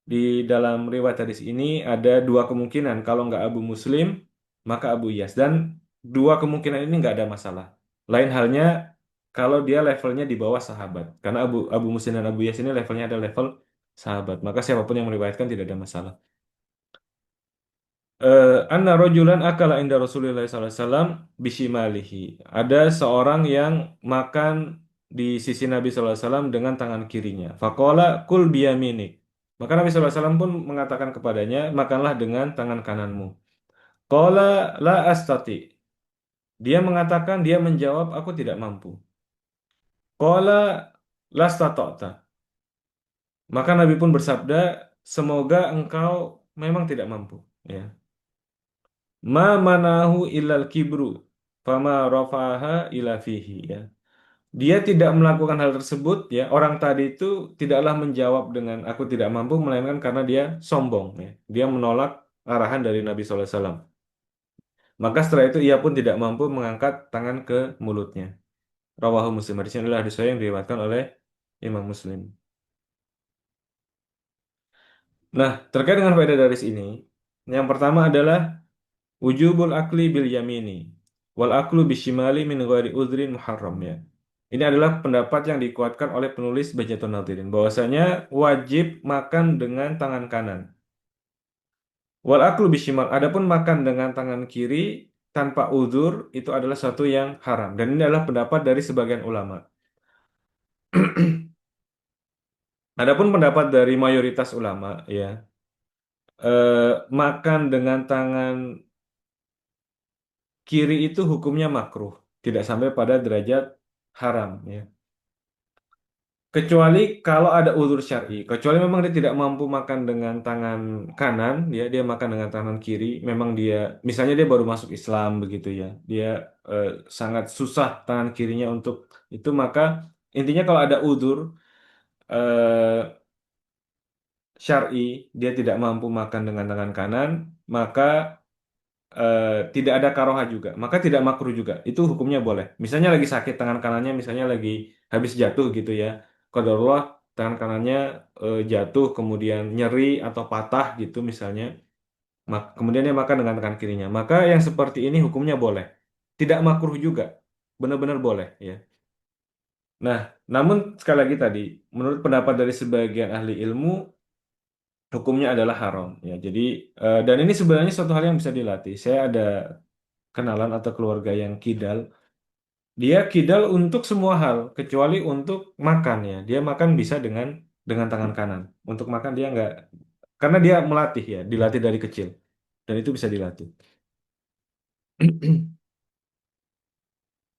di dalam riwayat hadis ini ada dua kemungkinan. Kalau nggak Abu Muslim, maka Abu Iyas. Dan dua kemungkinan ini nggak ada masalah. Lain halnya kalau dia levelnya di bawah sahabat. Karena Abu Muslim dan Abu Iyas ini levelnya ada level sahabat. Maka siapapun yang meriwayatkan tidak ada masalah. Anna rojulan akala inda Rasulullah SAW bishimalihi. Ada seorang yang makan di sisi Nabi SAW dengan tangan kirinya. Fakola kul biyaminik. Maka Nabi SAW pun mengatakan kepadanya, makanlah dengan tangan kananmu. Kola la astati. Dia mengatakan, dia menjawab, aku tidak mampu. Kola la statota. Maka Nabi pun bersabda, semoga engkau memang tidak mampu. Ya. Ma manahu illal kibru fama rafaha ila fihi ya. Dia tidak melakukan hal tersebut ya. Orang tadi itu tidaklah menjawab dengan aku tidak mampu melainkan karena dia sombong ya. Dia menolak arahan dari Nabi SAW. Maka setelah itu ia pun tidak mampu mengangkat tangan ke mulutnya. Rawahu Muslim. Hadis ini adalah hadis yang diriwayatkan oleh Imam Muslim. Nah, terkait dengan faedah dari ini, yang pertama adalah wujubul akli bil yamini wal aklu bishimali min ghairi udhrin muharram ya. Ini adalah pendapat yang dikuatkan oleh penulis Bahjatun Nadirin bahwasanya wajib makan dengan tangan kanan. Wal aklu bishimal adapun makan dengan tangan kiri tanpa uzur itu adalah satu yang haram dan ini adalah pendapat dari sebagian ulama. Adapun pendapat dari mayoritas ulama ya makan dengan tangan kiri itu hukumnya makruh, tidak sampai pada derajat haram ya. Kecuali kalau ada uzur syar'i, kecuali memang dia tidak mampu makan dengan tangan kanan, ya dia makan dengan tangan kiri, memang dia misalnya dia baru masuk Islam begitu ya. Dia eh, sangat susah tangan kirinya untuk itu maka intinya kalau ada uzur eh, syar'i, dia tidak mampu makan dengan tangan kanan, maka eh, tidak ada karoha juga, maka tidak makruh juga. Itu hukumnya boleh. Misalnya lagi sakit tangan kanannya, misalnya lagi habis jatuh gitu ya. Qadarullah tangan kanannya jatuh, kemudian nyeri atau patah gitu misalnya. Kemudian dia makan dengan tangan kirinya. Maka yang seperti ini hukumnya boleh. Tidak makruh juga. Benar-benar boleh ya. Nah, namun sekali lagi tadi, menurut pendapat dari sebagian ahli ilmu, hukumnya adalah haram ya. Jadi dan ini sebenarnya suatu hal yang bisa dilatih. Saya ada kenalan atau keluarga yang kidal. Dia kidal untuk semua hal kecuali untuk makan ya. Dia makan bisa dengan tangan kanan. Untuk makan dia nggak, karena dia melatih ya, dilatih dari kecil dan itu bisa dilatih.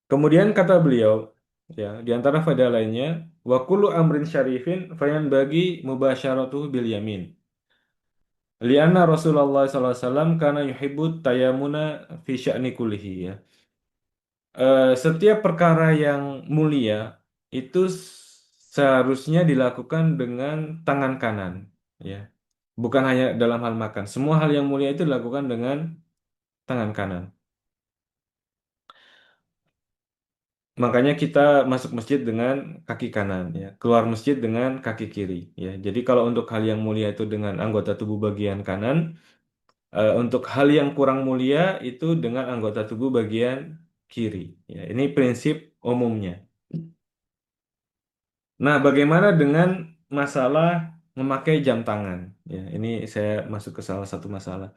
Kemudian kata beliau, ya, di antara faedah lainnya, wa kullu amrin syarifin fayan bagi mubasyaratuhu bil yamin. Lianna Rasulullah SAW karena yuhibbut tayamuna fi sya'ni kullihi ya. Setiap perkara yang mulia itu seharusnya dilakukan dengan tangan kanan, ya. Bukan hanya dalam hal makan. Semua hal yang mulia itu dilakukan dengan tangan kanan. Makanya kita masuk masjid dengan kaki kanan, ya. Keluar masjid dengan kaki kiri, ya. Jadi kalau untuk hal yang mulia itu dengan anggota tubuh bagian kanan, untuk hal yang kurang mulia itu dengan anggota tubuh bagian kiri, ya. Ini prinsip umumnya. Nah, bagaimana dengan masalah memakai jam tangan? Ya, ini saya masuk ke salah satu masalah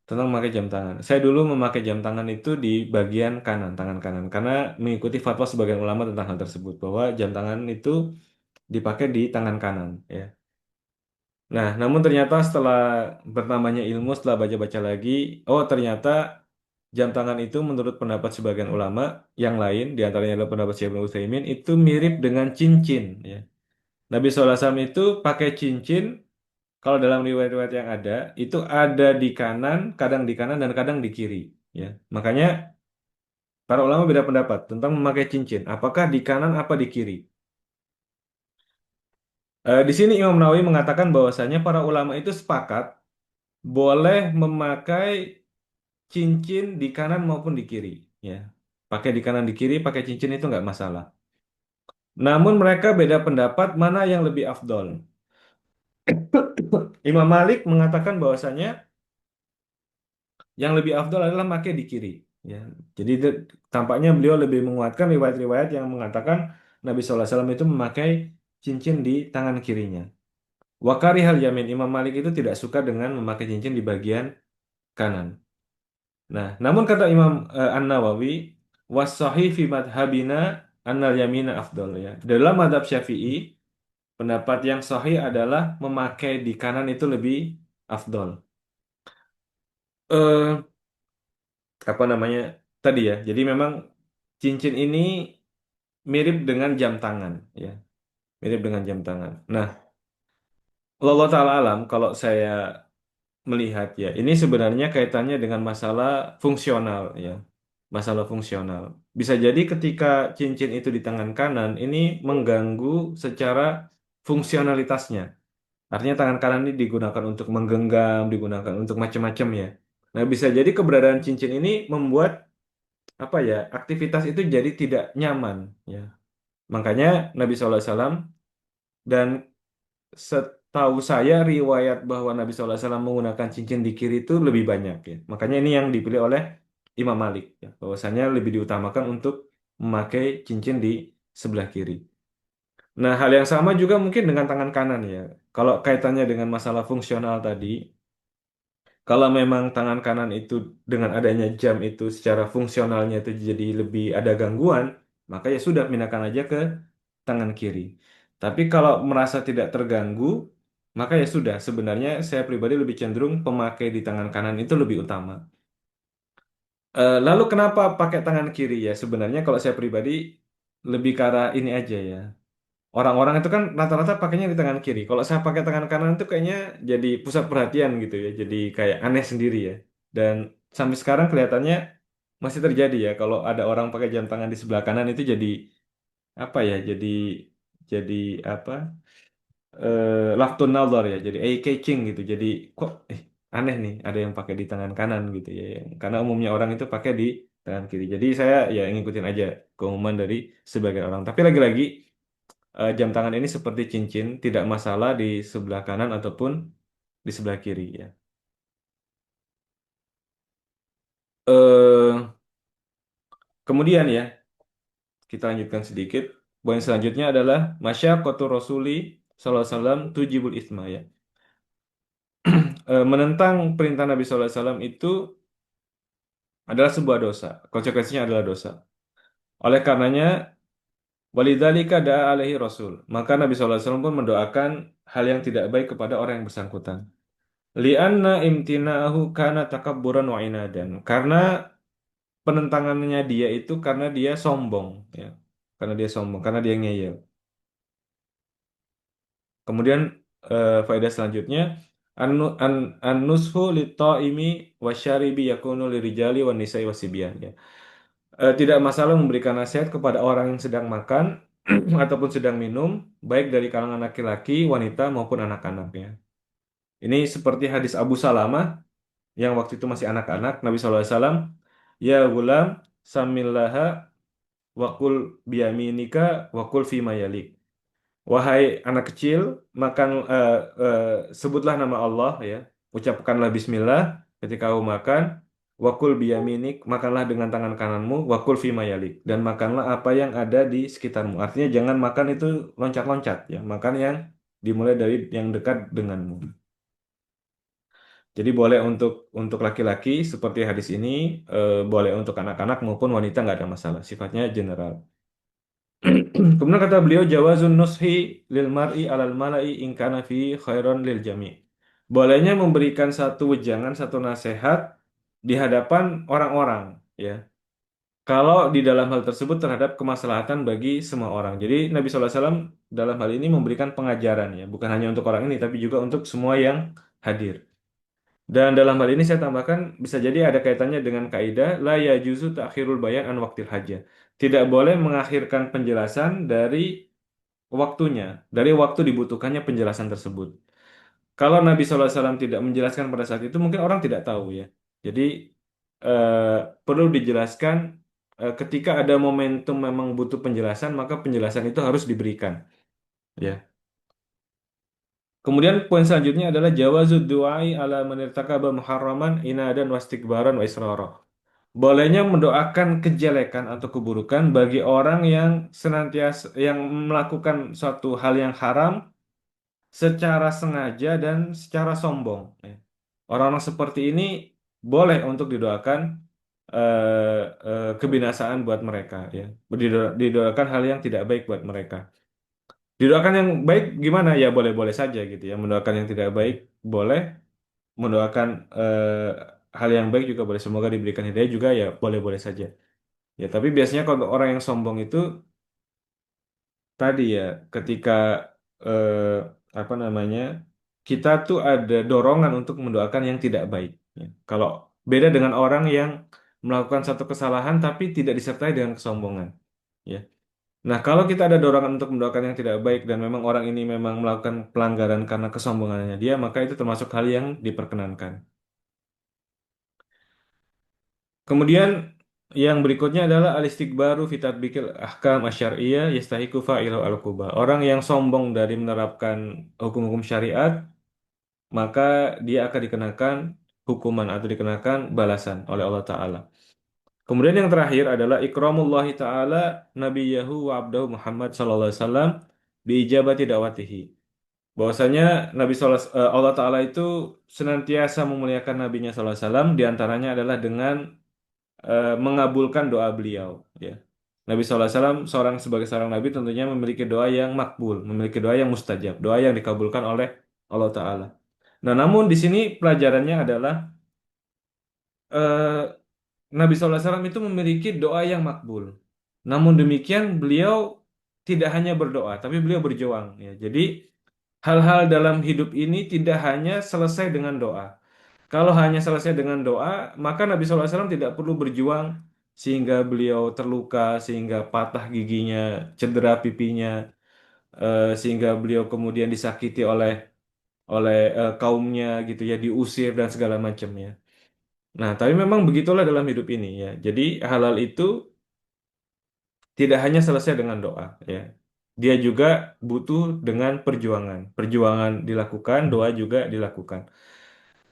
tentang memakai jam tangan. Saya dulu memakai jam tangan itu di bagian kanan, tangan kanan, karena mengikuti fatwa sebagian ulama tentang hal tersebut bahwa jam tangan itu dipakai di tangan kanan. Ya. Nah, namun ternyata setelah bertambahnya ilmu, setelah baca-baca lagi, oh ternyata jam tangan itu menurut pendapat sebagian ulama yang lain, di antaranya adalah pendapat Syekh Ibnu Utsaimin, itu mirip dengan cincin. Ya. Nabi SAW itu pakai cincin, kalau dalam riwayat-riwayat yang ada, itu ada di kanan, kadang di kanan dan kadang di kiri. Ya, makanya para ulama beda pendapat tentang memakai cincin. Apakah di kanan apa di kiri? Di sini Imam Nawawi mengatakan bahwasanya para ulama itu sepakat boleh memakai cincin di kanan maupun di kiri. Ya, pakai di kanan di kiri, pakai cincin itu nggak masalah. Namun mereka beda pendapat mana yang lebih afdol. Imam Malik mengatakan bahwasanya yang lebih afdal adalah pakai di kiri. Ya, jadi tampaknya beliau lebih menguatkan riwayat-riwayat yang mengatakan Nabi SAW itu memakai cincin di tangan kirinya. Wakari hal yamin, Imam Malik itu tidak suka dengan memakai cincin di bagian kanan. Nah, namun kata Imam An-Nawawi, was-sahih fi madhabina annal yamina afdal ya. Dalam madhab Syafi'i, pendapat yang sahih adalah memakai di kanan itu lebih afdol. Eh, apa namanya tadi ya. Jadi memang cincin ini mirip dengan jam tangan ya, mirip dengan jam tangan. Nah, Allah taala alam kalau saya melihat ya, ini sebenarnya kaitannya dengan masalah fungsional ya. Masalah fungsional. Bisa jadi ketika cincin itu di tangan kanan ini mengganggu secara fungsionalitasnya. Artinya tangan kanan ini digunakan untuk menggenggam, digunakan untuk macam-macam ya. Nah, bisa jadi keberadaan cincin ini membuat apa ya, aktivitas itu jadi tidak nyaman ya. Makanya Nabi SAW, dan setahu saya riwayat bahwa Nabi SAW menggunakan cincin di kiri itu lebih banyak ya. Makanya ini yang dipilih oleh Imam Malik ya. Bahwasanya lebih diutamakan untuk memakai cincin di sebelah kiri. Nah, hal yang sama juga mungkin dengan tangan kanan ya. Kalau kaitannya dengan masalah fungsional tadi, kalau memang tangan kanan itu dengan adanya jam itu secara fungsionalnya itu jadi lebih ada gangguan, maka ya sudah pindahkan aja ke tangan kiri. Tapi kalau merasa tidak terganggu, maka ya sudah. Sebenarnya saya pribadi lebih cenderung pemakai di tangan kanan itu lebih utama. Lalu kenapa pakai tangan kiri ya? Sebenarnya kalau saya pribadi lebih ke arah ini aja ya. Orang-orang itu kan rata-rata pakainya di tangan kiri. Kalau saya pakai tangan kanan itu kayaknya jadi pusat perhatian gitu ya. Jadi kayak aneh sendiri ya. Dan sampai sekarang kelihatannya masih terjadi ya. Kalau ada orang pakai jam tangan di sebelah kanan itu jadi apa ya? Jadi apa? Laftun nazar ya. Jadi eye catching gitu. Jadi kok aneh nih ada yang pakai di tangan kanan gitu ya. Karena umumnya orang itu pakai di tangan kiri. Jadi saya ya ngikutin aja keumuman dari sebagian orang. Tapi lagi-lagi jam tangan ini seperti cincin, tidak masalah di sebelah kanan ataupun di sebelah kiri ya. eh Kemudian ya, kita lanjutkan sedikit. Poin selanjutnya adalah masyaqqatu Rasuli sallallahu alaihi wasallam tujibul isma ya. Menentang perintah Nabi sallallahu alaihi wasallam itu adalah sebuah dosa. Konsekuensinya adalah dosa. Oleh karenanya, walidzalika da'a alaihi Rasul. Maka Nabi SAW pun mendoakan hal yang tidak baik kepada orang yang bersangkutan. Lianna imtina'ahu kana takabburan wa inadan. Karena penentangannya dia itu karena dia sombong, ya. Karena dia sombong, karena dia ngeyel. Kemudian faedah selanjutnya an-nushu lit-ta'imi wasyaribi yakunu lirijali wan nisa'i wasibyan, ya. Tidak masalah memberikan nasihat kepada orang yang sedang makan ataupun sedang minum, baik dari kalangan laki-laki, wanita maupun anak-anaknya. Ini seperti hadis Abu Salamah yang waktu itu masih anak-anak, Nabi SAW, ya gulam, samillaha wakul biyaminika wakul fima yalik. Wahai anak kecil, makan sebutlah nama Allah, ya. Ucapkanlah bismillah ketika kamu makan. Wakul biyaminik, makanlah dengan tangan kananmu. Wakul fima yalik, dan makanlah apa yang ada di sekitarmu. Artinya jangan makan itu loncat-loncat, ya. Makan yang dimulai dari yang dekat denganmu. Jadi boleh untuk laki-laki seperti hadis ini, boleh untuk anak-anak maupun wanita nggak ada masalah. Sifatnya general. Kemudian kata beliau jawazun nushi lil mar'i alal mala'i in kana fi khairon lil jami'. Bolehnya memberikan satu wejangan, satu nasihat di hadapan orang-orang, ya. Kalau di dalam hal tersebut terhadap kemaslahatan bagi semua orang. Jadi Nabi SAW dalam hal ini memberikan pengajaran, ya, bukan hanya untuk orang ini tapi juga untuk semua yang hadir. Dan dalam hal ini saya tambahkan bisa jadi ada kaitannya dengan kaidah la yajuzu ta'khirul bayan an waqtil hajah. Tidak boleh mengakhirkan penjelasan dari waktunya, dari waktu dibutuhkannya penjelasan tersebut. Kalau Nabi SAW tidak menjelaskan pada saat itu, mungkin orang tidak tahu, ya. Jadi eh, perlu dijelaskan ketika ada momentum memang butuh penjelasan, maka penjelasan itu harus diberikan, ya. Kemudian poin selanjutnya adalah jawazud du'ai ala man irtakaba muharraman inadan wastikbaran wa israra. Bolehnya mendoakan kejelekan atau keburukan bagi orang yang senantiasa yang melakukan suatu hal yang haram secara sengaja dan secara sombong, ya. Orang-orang seperti ini boleh untuk didoakan kebinasaan buat mereka, ya. Didoakan hal yang tidak baik buat mereka. Didoakan yang baik gimana? Ya boleh-boleh saja gitu, ya. Mendoakan yang tidak baik boleh, mendoakan hal yang baik juga boleh. Semoga diberikan hidayah juga, ya boleh-boleh saja. Ya, tapi biasanya kalau orang yang sombong itu tadi, ya, ketika eh, apa namanya, kita tuh ada dorongan untuk mendoakan yang tidak baik, ya. Kalau beda dengan orang yang melakukan satu kesalahan tapi tidak disertai dengan kesombongan, ya. Nah, kalau kita ada dorongan untuk mendoakan yang tidak baik dan memang orang ini memang melakukan pelanggaran karena kesombongannya dia, maka itu termasuk hal yang diperkenankan. Kemudian yang berikutnya adalah al-istikbaru fi tatbiqil ahkam asyariyah yastahiqu fa'ilahu al-quba. Orang yang sombong dari menerapkan hukum-hukum syariat, maka dia akan dikenakan hukuman atau dikenakan balasan oleh Allah Ta'ala. Kemudian yang terakhir adalah ikramullahi Ta'ala nabiyahu wa abdahu Muhammad sallallahu alaihi wasallam bi ijabati da'watihi. Bahwasanya Allah Ta'ala itu senantiasa memuliakan nabinya sallallahu alaihi wasallam, di antaranya adalah dengan mengabulkan doa beliau, ya. Nabi SAW sebagai seorang nabi tentunya memiliki doa yang makbul, memiliki doa yang mustajab, doa yang dikabulkan oleh Allah Ta'ala. Nah, namun di sini pelajarannya adalah eh, Nabi SAW itu memiliki doa yang makbul. Namun demikian beliau tidak hanya berdoa, tapi beliau berjuang, ya. Jadi hal-hal dalam hidup ini tidak hanya selesai dengan doa. Kalau hanya selesai dengan doa, maka Nabi SAW tidak perlu berjuang sehingga beliau terluka, sehingga patah giginya, cedera pipinya, sehingga beliau kemudian disakiti oleh kaumnya gitu, ya, diusir dan segala macamnya. Nah, tapi memang begitulah dalam hidup ini, ya. Jadi halal itu tidak hanya selesai dengan doa, ya. Dia juga butuh dengan perjuangan. Perjuangan dilakukan, doa juga dilakukan.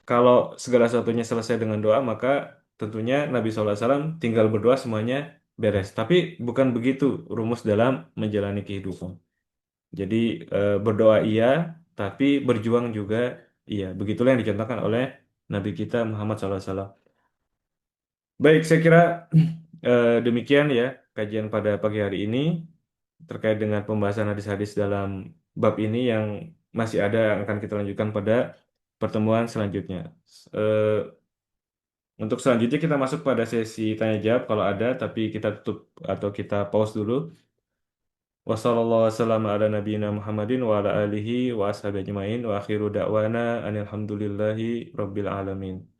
Kalau segala sesuatunya selesai dengan doa, maka tentunya Nabi SAW tinggal berdoa semuanya beres. Tapi bukan begitu rumus dalam menjalani kehidupan. Jadi berdoa iya, tapi berjuang juga iya. Begitulah yang dicontohkan oleh Nabi kita Muhammad SAW. Baik, saya kira demikian, ya. kajian pada pagi hari ini terkait dengan pembahasan hadis-hadis dalam bab ini yang masih ada yang akan kita lanjutkan pada pertemuan selanjutnya. Eh, untuk selanjutnya kita masuk pada sesi tanya jawab kalau ada, tapi kita tutup atau kita pause dulu. Wassalamualaikum warahmatullahi ala nabiyina Muhammadin wa ala alihi wa ashabihi ajmain wa akhiru da'wana anil hamdulillahi rabbil alamin.